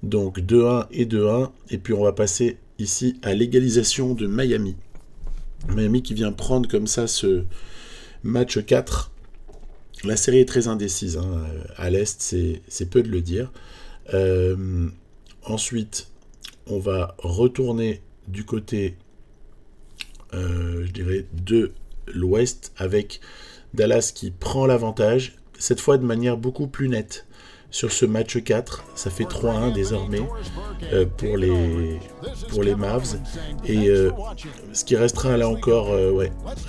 Donc 2-1 et 2-1, et puis on va passer ici à l'égalisation de Miami. Miami qui vient prendre comme ça ce match 4. La série est très indécise, à l'Est, c'est peu de le dire. Ensuite, on va retourner du côté, je dirais, de l'Ouest, avec Dallas qui prend l'avantage, cette fois de manière beaucoup plus nette. Sur ce match 4, ça fait 3-1 désormais pour les Mavs. Et ce qui restera là encore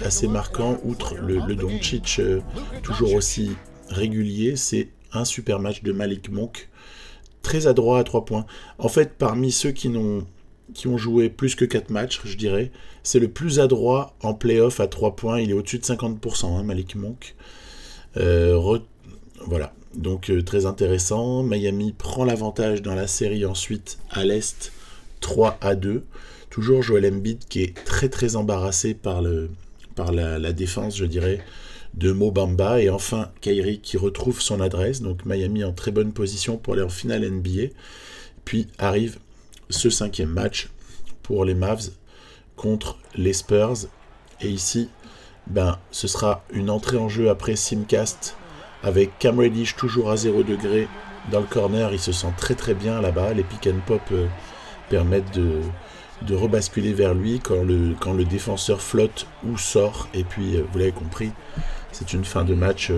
assez marquant, outre le Doncic toujours aussi régulier, c'est un super match de Malik Monk, très adroit à 3 points. En fait, parmi ceux qui ont joué plus que 4 matchs, je dirais, c'est le plus adroit en play-off à 3 points. Il est au-dessus de 50%, Malik Monk. Voilà, donc très intéressant. Miami prend l'avantage dans la série ensuite à l'Est, 3-2. Toujours Joel Embiid qui est très très embarrassé par la défense, je dirais, de Mo Bamba. Et enfin, Kyrie qui retrouve son adresse. Donc Miami en très bonne position pour aller en finale NBA. Puis arrive ce 5e match pour les Mavs contre les Spurs. Et ici, ce sera une entrée en jeu après Simcast avec Cam Reddish toujours à 0 degré dans le corner. Il se sent très très bien là-bas. Les pick and pop permettent de rebasculer vers lui quand le défenseur flotte ou sort. Et puis, vous l'avez compris, c'est une fin de match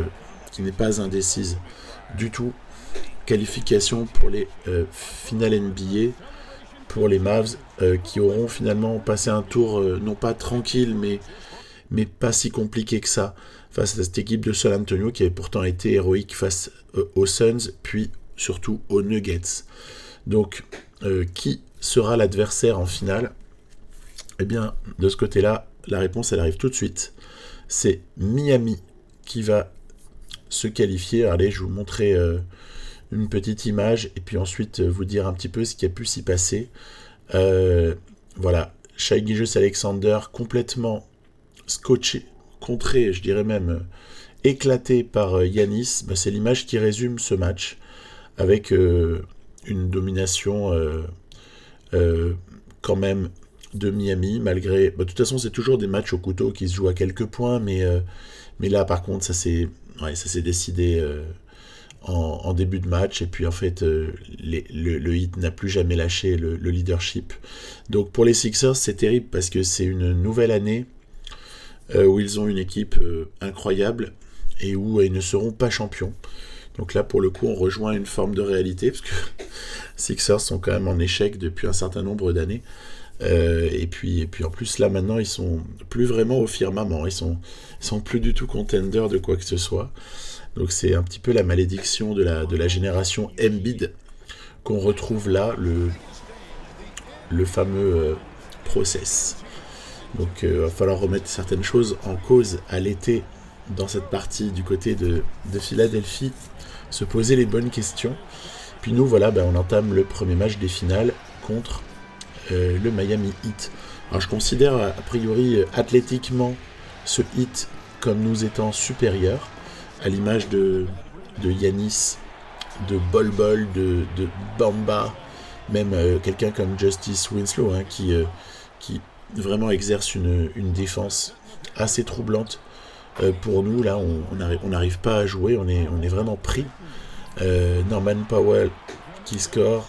qui n'est pas indécise du tout. Qualification pour les finales NBA pour les Mavs qui auront finalement passé un tour non pas tranquille mais pas si compliqué que ça face à cette équipe de San Antonio qui avait pourtant été héroïque face aux Suns puis surtout aux Nuggets. Donc qui sera l'adversaire en finale? Eh bien de ce côté-là, la réponse elle arrive tout de suite. C'est Miami qui va se qualifier. Allez, je vais vous montrer une petite image et puis ensuite vous dire un petit peu ce qui a pu s'y passer. Voilà, Shai Gilgeous-Alexander complètement scotché, contré, je dirais même éclaté par Giannis. Bah, c'est l'image qui résume ce match avec une domination quand même de Miami malgré... Bah, de toute façon c'est toujours des matchs au couteau qui se jouent à quelques points mais là par contre ça s'est décidé en début de match et puis en fait le Heat n'a plus jamais lâché le leadership. Donc pour les Sixers c'est terrible parce que c'est une nouvelle année où ils ont une équipe incroyable et où ils ne seront pas champions. Donc là pour le coup on rejoint une forme de réalité parce que Sixers sont quand même en échec depuis un certain nombre d'années. Et puis en plus là maintenant ils sont plus vraiment au firmament, ils sont plus du tout contenders de quoi que ce soit. Donc c'est un petit peu la malédiction de la génération Embiid qu'on retrouve là, le fameux process. Donc il va falloir remettre certaines choses en cause à l'été dans cette partie du côté de Philadelphie, se poser les bonnes questions. Puis nous voilà, on entame le premier match des finales contre le Miami Heat. Alors je considère a priori athlétiquement ce Heat comme nous étant supérieur, à l'image de Giannis, de Bol Bol, de Bamba, même quelqu'un comme Justice Winslow qui vraiment exerce une défense assez troublante pour nous. Là on n'arrive pas à jouer, on est vraiment pris. Norman Powell qui score.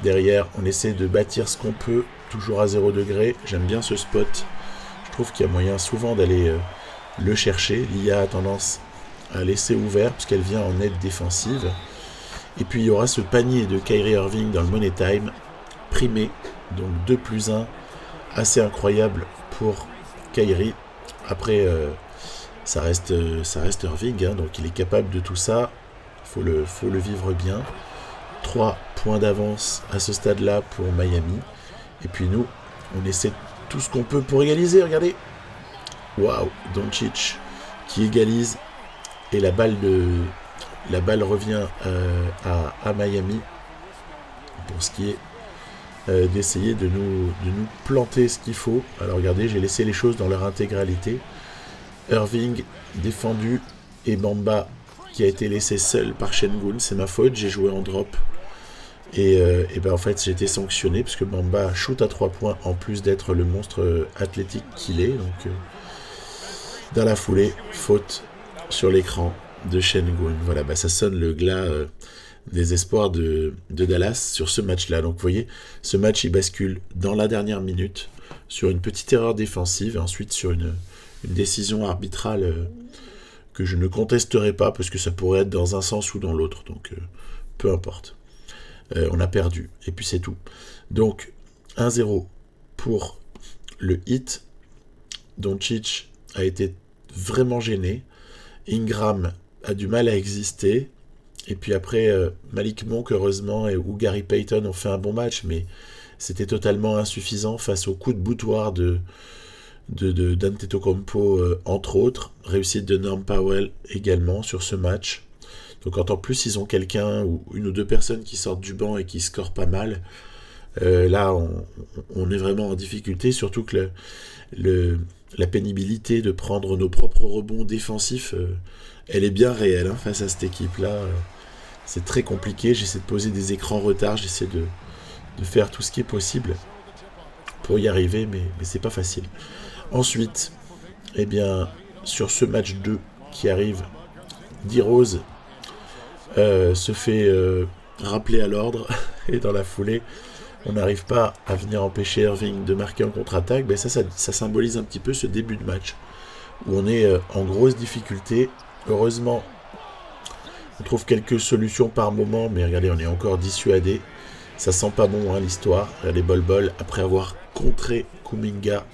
Derrière, on essaie de bâtir ce qu'on peut, toujours à 0 degré. J'aime bien ce spot. Je trouve qu'il y a moyen souvent d'aller le chercher. L'IA a tendance à laisser ouvert, puisqu'elle vient en aide défensive. Et puis, il y aura ce panier de Kyrie Irving dans le Money Time, primé, donc 2+1, assez incroyable pour Kyrie. Après, ça reste Irving, donc il est capable de tout ça. Faut le vivre bien. 3 points d'avance à ce stade-là pour Miami. Et puis nous, on essaie tout ce qu'on peut pour égaliser. Regardez. Waouh, Doncic qui égalise. Et la balle revient à Miami pour ce qui est d'essayer de nous planter ce qu'il faut. Alors regardez, j'ai laissé les choses dans leur intégralité. Irving défendu et Bamba qui a été laissé seul par Şengün. C'est ma faute, j'ai joué en drop. Et en fait j'ai été sanctionné parce que Bamba shoot à 3 points en plus d'être le monstre athlétique qu'il est. Donc dans la foulée, faute sur l'écran de Şengün. Voilà, ça sonne le glas des espoirs de Dallas sur ce match-là. Donc vous voyez, ce match il bascule dans la dernière minute sur une petite erreur défensive et ensuite sur une décision arbitrale que je ne contesterai pas parce que ça pourrait être dans un sens ou dans l'autre. Donc peu importe. On a perdu, et puis c'est tout. Donc, 1-0 pour le Heat. Doncic a été vraiment gêné. Ingram a du mal à exister. Et puis après, Malik Monk, heureusement, ou Gary Payton ont fait un bon match, mais c'était totalement insuffisant face au coup de boutoir d'Antetokounmpo, entre autres. Réussite de Norm Powell également sur ce match. Donc quand en plus ils ont quelqu'un ou une ou deux personnes qui sortent du banc et qui scorent pas mal, là on est vraiment en difficulté, surtout que la pénibilité de prendre nos propres rebonds défensifs, elle est bien réelle face à cette équipe-là. C'est très compliqué, j'essaie de poser des écrans retard, j'essaie de faire tout ce qui est possible pour y arriver, mais c'est pas facile. Ensuite, sur ce match 2 qui arrive D-Rose se fait rappeler à l'ordre et dans la foulée, on n'arrive pas à venir empêcher Irving de marquer en contre-attaque. Ben ça symbolise un petit peu ce début de match où on est en grosse difficulté. Heureusement, on trouve quelques solutions par moment, mais regardez, on est encore dissuadé. Ça sent pas bon, hein, l'histoire. Regardez Bol, après avoir contré Kuminga,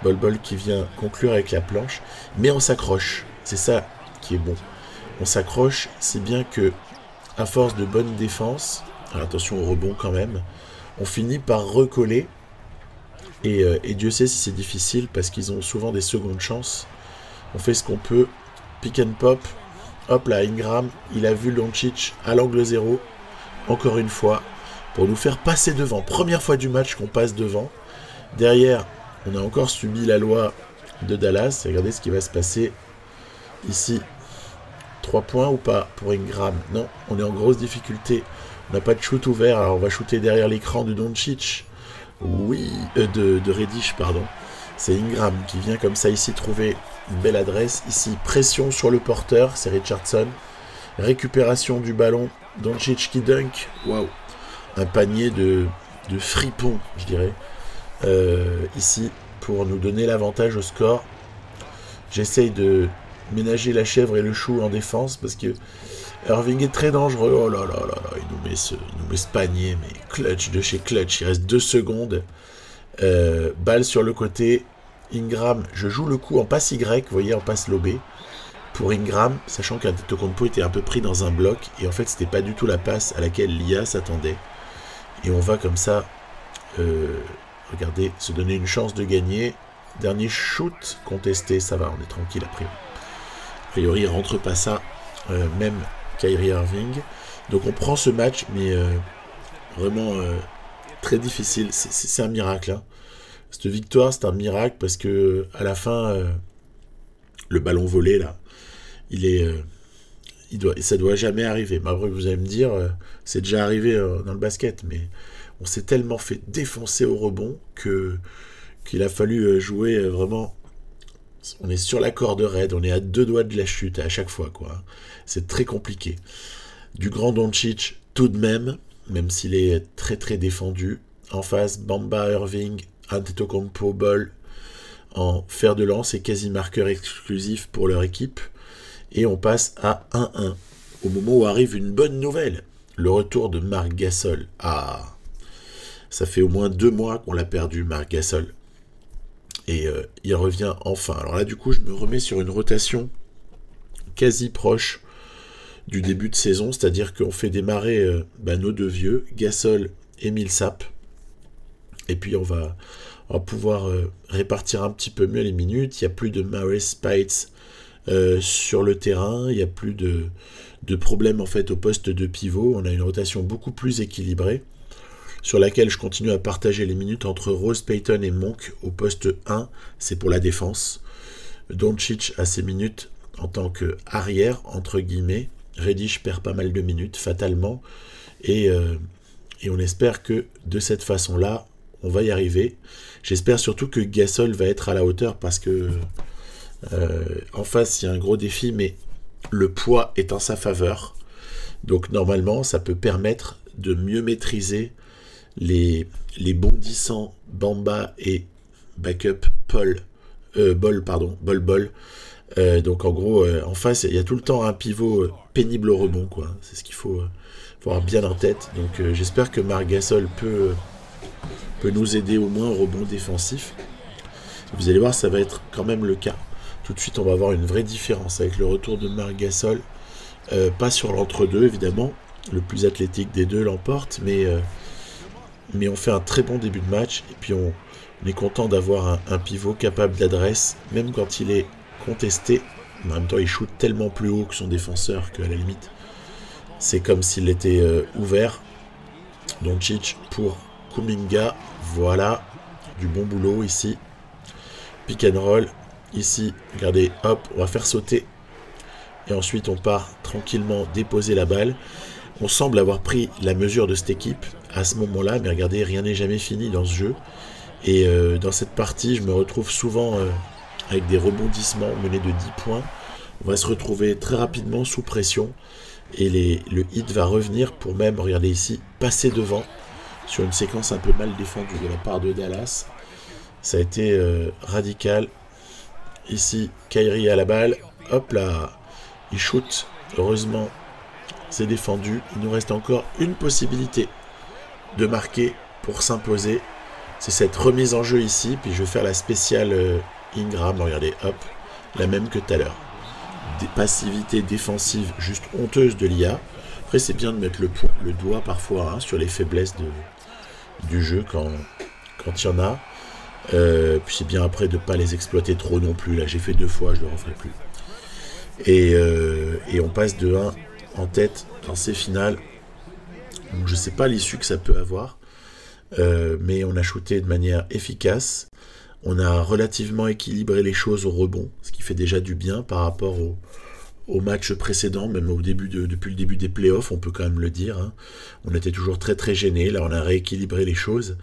Bol qui vient conclure avec la planche, mais on s'accroche. C'est ça qui est bon. On s'accroche, si bien que, à force de bonne défense, alors attention au rebond quand même, on finit par recoller. Et Dieu sait si c'est difficile, parce qu'ils ont souvent des secondes chances. On fait ce qu'on peut. Pick and pop. Hop là, Ingram, il a vu Doncic à l'angle 0, encore une fois, pour nous faire passer devant. Première fois du match qu'on passe devant. Derrière, on a encore subi la loi de Dallas. Regardez ce qui va se passer ici. 3 points ou pas pour Ingram? Non, on est en grosse difficulté. On n'a pas de shoot ouvert, alors on va shooter derrière l'écran de Doncic. Oui, de Reddish, pardon. C'est Ingram qui vient comme ça ici trouver une belle adresse. Ici, pression sur le porteur, c'est Richardson. Récupération du ballon, Doncic qui dunk. Waouh, un panier de fripons, je dirais. Ici, pour nous donner l'avantage au score. J'essaye de ménager la chèvre et le chou en défense parce que Irving est très dangereux. Oh là là là là, il nous met ce panier, mais clutch de chez clutch. Il reste 2 secondes. Balle sur le côté. Ingram, je joue le coup en passe Y, vous voyez, en passe lobé. Pour Ingram, sachant qu'Antetokounmpo était un peu pris dans un bloc. Et en fait, c'était pas du tout la passe à laquelle l'IA s'attendait. Et on va comme ça, regardez, se donner une chance de gagner. Dernier shoot contesté, ça va, on est tranquille après. A priori, il rentre pas ça, même Kyrie Irving. Donc on prend ce match, mais vraiment très difficile. C'est un miracle. Hein. Cette victoire, c'est un miracle parce que à la fin, le ballon volé là, ça doit jamais arriver. Mais après, vous allez me dire, c'est déjà arrivé dans le basket, mais on s'est tellement fait défoncer au rebond qu'il a fallu jouer vraiment. On est sur la corde raide, on est à 2 doigts de la chute à chaque fois, quoi. C'est très compliqué. Du grand Doncic, tout de même s'il est très très défendu. En face, Bamba, Irving, Antetokounmpo, Ball en fer de lance et quasi marqueur exclusif pour leur équipe. Et on passe à 1-1. Au moment où arrive une bonne nouvelle, le retour de Marc Gasol. Ah, ça fait au moins 2 mois qu'on l'a perdu, Marc Gasol. Et il revient enfin. Alors là, du coup, je me remets sur une rotation quasi proche du début de saison, c'est-à-dire qu'on fait démarrer nos 2 vieux, Gasol et Millsap. Et puis on va pouvoir répartir un petit peu mieux les minutes. Il n'y a plus de Maurice Spites sur le terrain, il n'y a plus de problème en fait au poste de pivot. On a une rotation beaucoup plus équilibrée, sur laquelle je continue à partager les minutes entre Rose, Payton et Monk au poste 1, c'est pour la défense. Doncic a ses minutes en tant qu'arrière, entre guillemets. Reddish perd pas mal de minutes, fatalement. Et on espère que de cette façon-là, on va y arriver. J'espère surtout que Gasol va être à la hauteur parce que en face, il y a un gros défi, mais le poids est en sa faveur. Donc normalement, ça peut permettre de mieux maîtriser les bondissants Bamba et backup Bol. Donc en gros, en face, il y a tout le temps un pivot pénible au rebond, quoi. C'est ce qu'il faut avoir bien en tête. Donc j'espère que Marc Gasol peut nous aider au moins au rebond défensif. Vous allez voir, ça va être quand même le cas. Tout de suite, on va avoir une vraie différence avec le retour de Marc Gasol. Pas sur l'entre-deux, évidemment. Le plus athlétique des deux l'emporte, mais on fait un très bon début de match. Et puis on est content d'avoir un pivot capable d'adresse, même quand il est contesté. En même temps, il shoot tellement plus haut que son défenseur qu'à la limite, c'est comme s'il était ouvert. Doncic pour Kuminga. Voilà, du bon boulot ici. Pick and roll. Ici, regardez, hop, on va faire sauter. Et ensuite, on part tranquillement déposer la balle. On semble avoir pris la mesure de cette équipe à ce moment-là, mais regardez, rien n'est jamais fini dans ce jeu. Et dans cette partie, je me retrouve souvent avec des rebondissements menés de 10 points. On va se retrouver très rapidement sous pression et le hit va revenir pour même, regardez ici, passer devant sur une séquence un peu mal défendue de la part de Dallas. Ça a été radical. Ici, Kyrie à la balle. Hop là, il shoot. Heureusement, c'est défendu. Il nous reste encore une possibilité de marquer pour s'imposer. C'est cette remise en jeu ici. Puis je vais faire la spéciale Ingram. Regardez, hop, la même que tout à l'heure. Des passivités défensives juste honteuses de l'IA. Après, c'est bien de mettre le doigt parfois sur les faiblesses du jeu quand il y en a. Puis c'est bien après de ne pas les exploiter trop non plus. Là, j'ai fait 2 fois, je ne le referai plus. Et on passe de 1 en tête dans ces finales. Donc, je ne sais pas l'issue que ça peut avoir. Mais on a shooté de manière efficace. On a relativement équilibré les choses au rebond, ce qui fait déjà du bien par rapport au match précédent, même depuis le début des playoffs, on peut quand même le dire. On était toujours très très gênés, là on a rééquilibré les choses.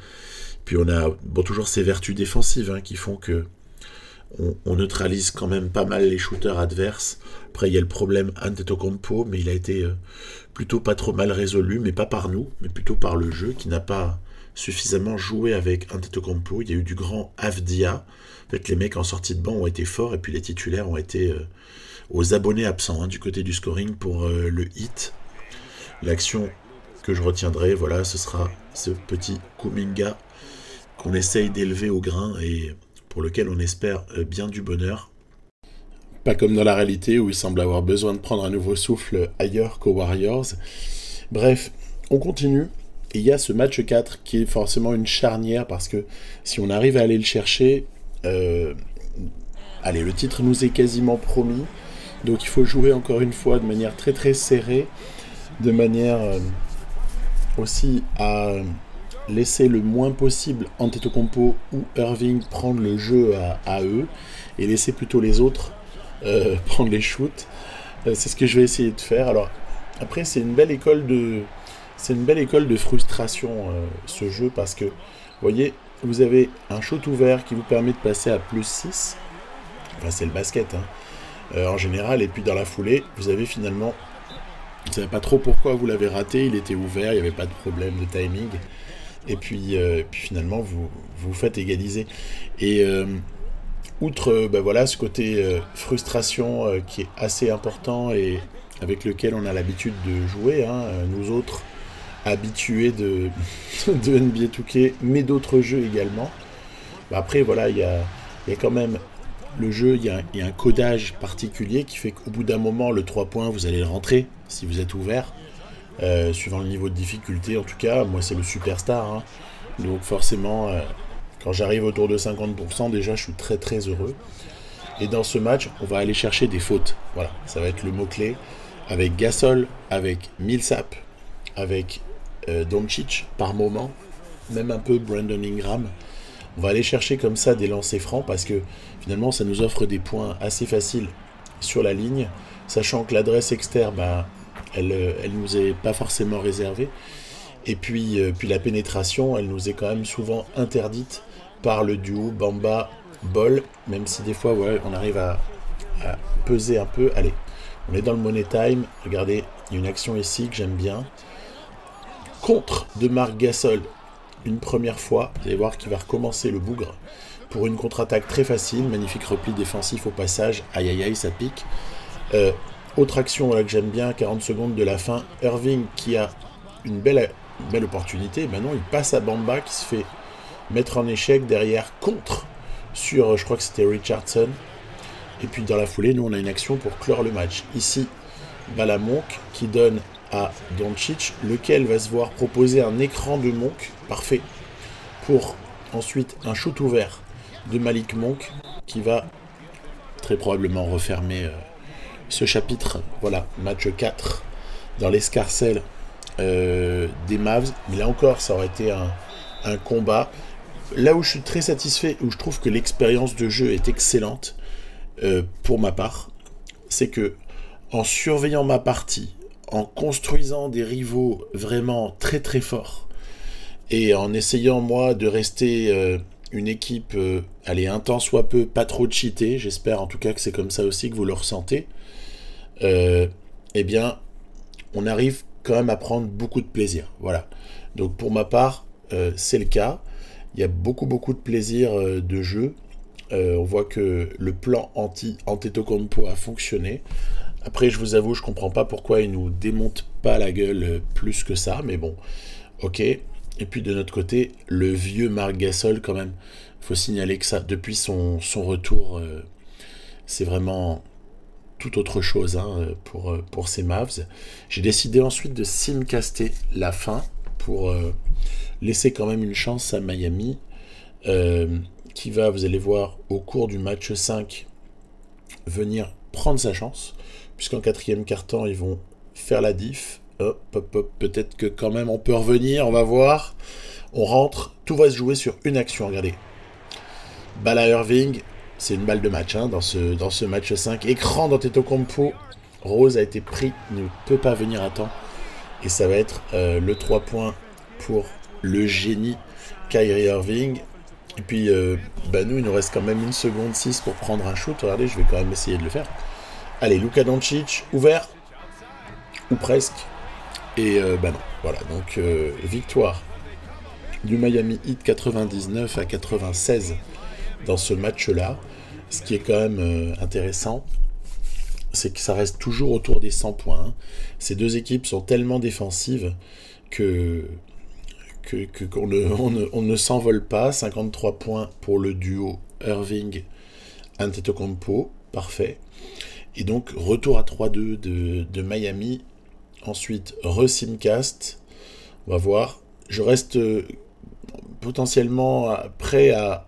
Puis on a toujours ces vertus défensives qui font que on neutralise quand même pas mal les shooters adverses. Après il y a le problème Antetokounmpo, mais il a été plutôt pas trop mal résolu, mais pas par nous, mais plutôt par le jeu qui n'a pas suffisamment joué avec Antetokounmpo. Il y a eu du grand Avdia. En fait, les mecs en sortie de banc ont été forts et puis les titulaires ont été aux abonnés absents du côté du scoring pour le hit. L'action que je retiendrai, voilà, ce sera ce petit Kuminga qu'on essaye d'élever au grain et pour lequel on espère bien du bonheur. Pas comme dans la réalité où il semble avoir besoin de prendre un nouveau souffle ailleurs qu'aux Warriors. Bref, on continue. Et il y a ce match 4 qui est forcément une charnière parce que si on arrive à aller le chercher, le titre nous est quasiment promis. Donc il faut jouer encore une fois de manière très très serrée, de manière aussi à laisser le moins possible Antetokounmpo ou Irving prendre le jeu à eux et laisser plutôt les autres prendre les shoots. C'est ce que je vais essayer de faire. Alors après c'est une belle école de frustration ce jeu parce que vous voyez vous avez un shoot ouvert qui vous permet de passer à +6. Enfin c'est le basket en général, et puis dans la foulée vous avez finalement, vous ne savez pas trop pourquoi vous l'avez raté, il était ouvert, il n'y avait pas de problème de timing, et puis finalement vous faites égaliser. Et outre ce côté frustration qui est assez important et avec lequel on a l'habitude de jouer, nous autres habitués de NBA 2K, mais d'autres jeux également, après voilà, il y a quand même le jeu, il y a un codage particulier qui fait qu'au bout d'un moment, le 3 points, vous allez le rentrer si vous êtes ouvert, suivant le niveau de difficulté. En tout cas, moi, c'est le superstar. Donc forcément, quand j'arrive autour de 50%, déjà, je suis très très heureux. Et dans ce match, on va aller chercher des fautes. Voilà, ça va être le mot-clé. Avec Gasol, avec Millsap, avec Doncic par moment, même un peu Brandon Ingram. On va aller chercher comme ça des lancers francs parce que finalement ça nous offre des points assez faciles sur la ligne, sachant que l'adresse externe, elle nous est pas forcément réservée. Et puis la pénétration, elle nous est quand même souvent interdite par le duo Bamba-Ball, même si des fois on arrive à peser un peu. Allez, on est dans le money time. Regardez, il y a une action ici que j'aime bien. Contre de Marc Gasol. Une première fois, vous allez voir qu'il va recommencer le bougre pour une contre-attaque très facile, magnifique repli défensif au passage, aïe aïe aïe, ça pique. Autre action que j'aime bien, 40 secondes de la fin, Irving qui a une belle opportunité, maintenant il passe à Bamba qui se fait mettre en échec derrière contre sur, je crois que c'était Richardson, et puis dans la foulée, nous on a une action pour clore le match. Ici, Bala Monk qui donne à Doncic, lequel va se voir proposer un écran de Monk, parfait, pour ensuite un shoot ouvert de Malik Monk, qui va très probablement refermer ce chapitre. Voilà, match 4 dans l'escarcelle des Mavs. Mais là encore, ça aurait été un combat. Là où je suis très satisfait, où je trouve que l'expérience de jeu est excellente, pour ma part, c'est que en surveillant ma partie, en construisant des rivaux vraiment très très forts et en essayant moi de rester une équipe, allez, un temps soit peu, pas trop cheatée, j'espère en tout cas que c'est comme ça aussi que vous le ressentez, eh bien, on arrive quand même à prendre beaucoup de plaisir. Voilà. Donc pour ma part, c'est le cas. Il y a beaucoup de plaisir de jeu. On voit que le plan Antetokounmpo a fonctionné. Après, je vous avoue, je comprends pas pourquoi il nous démonte pas la gueule plus que ça, mais bon, ok. Et puis de notre côté, le vieux Marc Gasol, quand même, faut signaler que ça, depuis son retour, c'est vraiment tout autre chose hein, pour ces Mavs. J'ai décidé ensuite de simcaster la fin pour laisser quand même une chance à Miami, qui va, vous allez voir, au cours du match 5, venir prendre sa chance, puisqu'en quatrième quart-temps, ils vont faire la diff. Hop, peut-être que quand même on peut revenir, on va voir. On rentre, tout va se jouer sur une action, regardez. Balle à Irving, c'est une balle de match hein, dans ce match 5. Écran d'Antetokounmpo, Rose a été pris, ne peut pas venir à temps. Et ça va être le 3 points pour le génie Kyrie Irving. Et puis, nous, il nous reste quand même 1 seconde 6 pour prendre un shoot. Regardez, je vais quand même essayer de le faire. Allez, Luka Doncic, ouvert, ou presque. Et non, voilà, donc victoire du Miami Heat 99-96 dans ce match-là. Ce qui est quand même intéressant, c'est que ça reste toujours autour des 100 points. Hein. Ces deux équipes sont tellement défensives qu'on ne s'envole pas. 53 points pour le duo Irving-Antetokounmpo, parfait. Et donc, retour à 3-2 de Miami. Ensuite, re-simcast. On va voir. Je reste potentiellement prêt à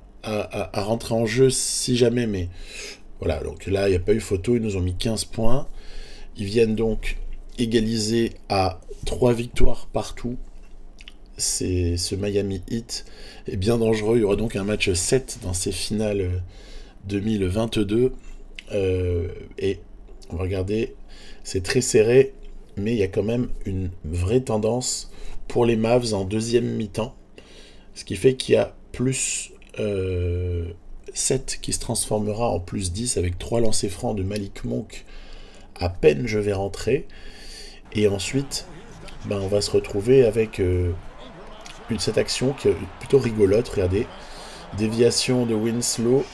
rentrer en jeu si jamais, mais voilà. Donc là, il n'y a pas eu photo. Ils nous ont mis 15 points. Ils viennent donc égaliser à 3 victoires partout. Ce Miami Heat est bien dangereux. Il y aura donc un match 7 dans ces finales 2022. Et on va regarder, c'est très serré, mais il y a quand même une vraie tendance pour les Mavs en deuxième mi-temps, ce qui fait qu'il y a plus 7 qui se transformera en plus 10 avec 3 lancers francs de Malik Monk. À peine je vais rentrer, et ensuite on va se retrouver avec cette action qui est plutôt rigolote. Regardez, déviation de Winslow,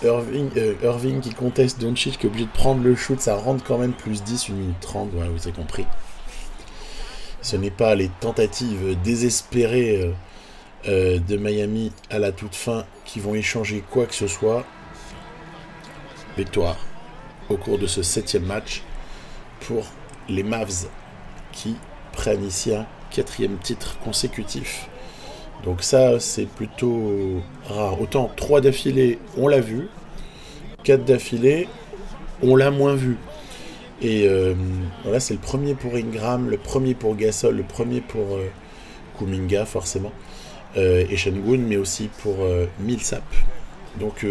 Irving qui conteste Doncic qui est obligé de prendre le shoot, ça rentre quand même plus 10, 1 minute 30, voilà, vous avez compris. Ce n'est pas les tentatives désespérées de Miami à la toute fin qui vont échanger quoi que ce soit. Victoire au cours de ce 7e match pour les Mavs qui prennent ici un 4e titre consécutif. Donc ça, c'est plutôt rare. Autant 3 d'affilée, on l'a vu. 4 d'affilée, on l'a moins vu. Et voilà, c'est le premier pour Ingram, le premier pour Gasol, le premier pour Kuminga, forcément. Et Sengun, mais aussi pour Millsap. Donc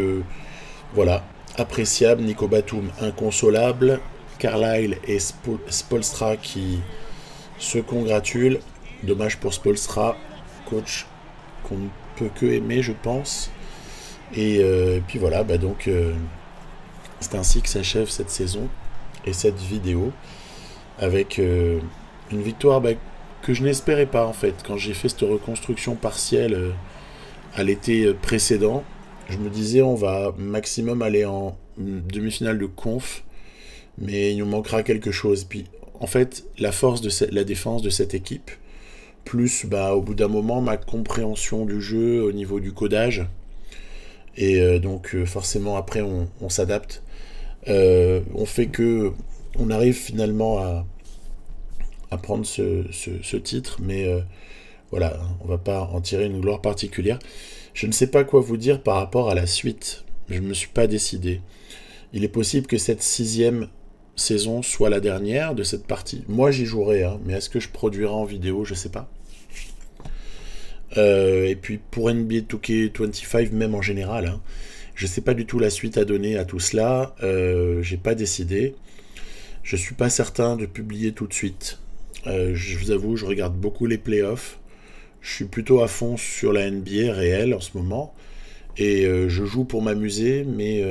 voilà, appréciable. Nico Batum, inconsolable. Carlisle et Spoelstra qui se congratulent. Dommage pour Spoelstra, coach qu'on ne peut que aimer, je pense. Et puis voilà, donc c'est ainsi que s'achève cette saison et cette vidéo avec une victoire que je n'espérais pas en fait. Quand j'ai fait cette reconstruction partielle à l'été précédent, je me disais on va maximum aller en demi-finale de conf, mais il nous manquera quelque chose. Puis en fait, la force de la défense de cette équipe, plus au bout d'un moment ma compréhension du jeu au niveau du codage, et donc forcément après on s'adapte, on fait que on arrive finalement à prendre ce titre, mais voilà, on va pas en tirer une gloire particulière. Je ne sais pas quoi vous dire par rapport à la suite, je ne me suis pas décidé. Il est possible que cette 6e saison soit la dernière de cette partie. Moi j'y jouerai, mais est-ce que je produirai en vidéo, je sais pas. Et puis pour NBA 2K25, même en général, je sais pas du tout la suite à donner à tout cela. J'ai pas décidé. Je suis pas certain de publier tout de suite. Je vous avoue, je regarde beaucoup les playoffs. Je suis plutôt à fond sur la NBA réelle en ce moment. Et je joue pour m'amuser, mais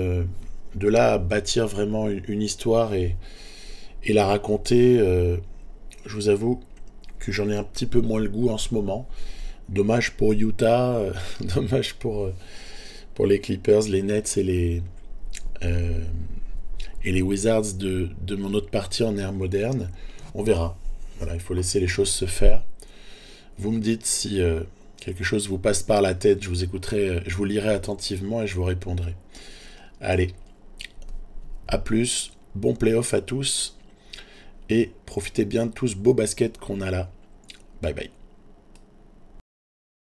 de là à bâtir vraiment une histoire et la raconter, je vous avoue que j'en ai un petit peu moins le goût en ce moment. Dommage pour Utah, dommage pour les Clippers, les Nets euh, et les Wizards de mon autre partie en ère moderne. On verra. Voilà, il faut laisser les choses se faire. Vous me dites si quelque chose vous passe par la tête, je vous écouterai, je vous lirai attentivement et je vous répondrai. Allez, à plus, bon playoff à tous et profitez bien de tout ce beau basket qu'on a là. Bye bye.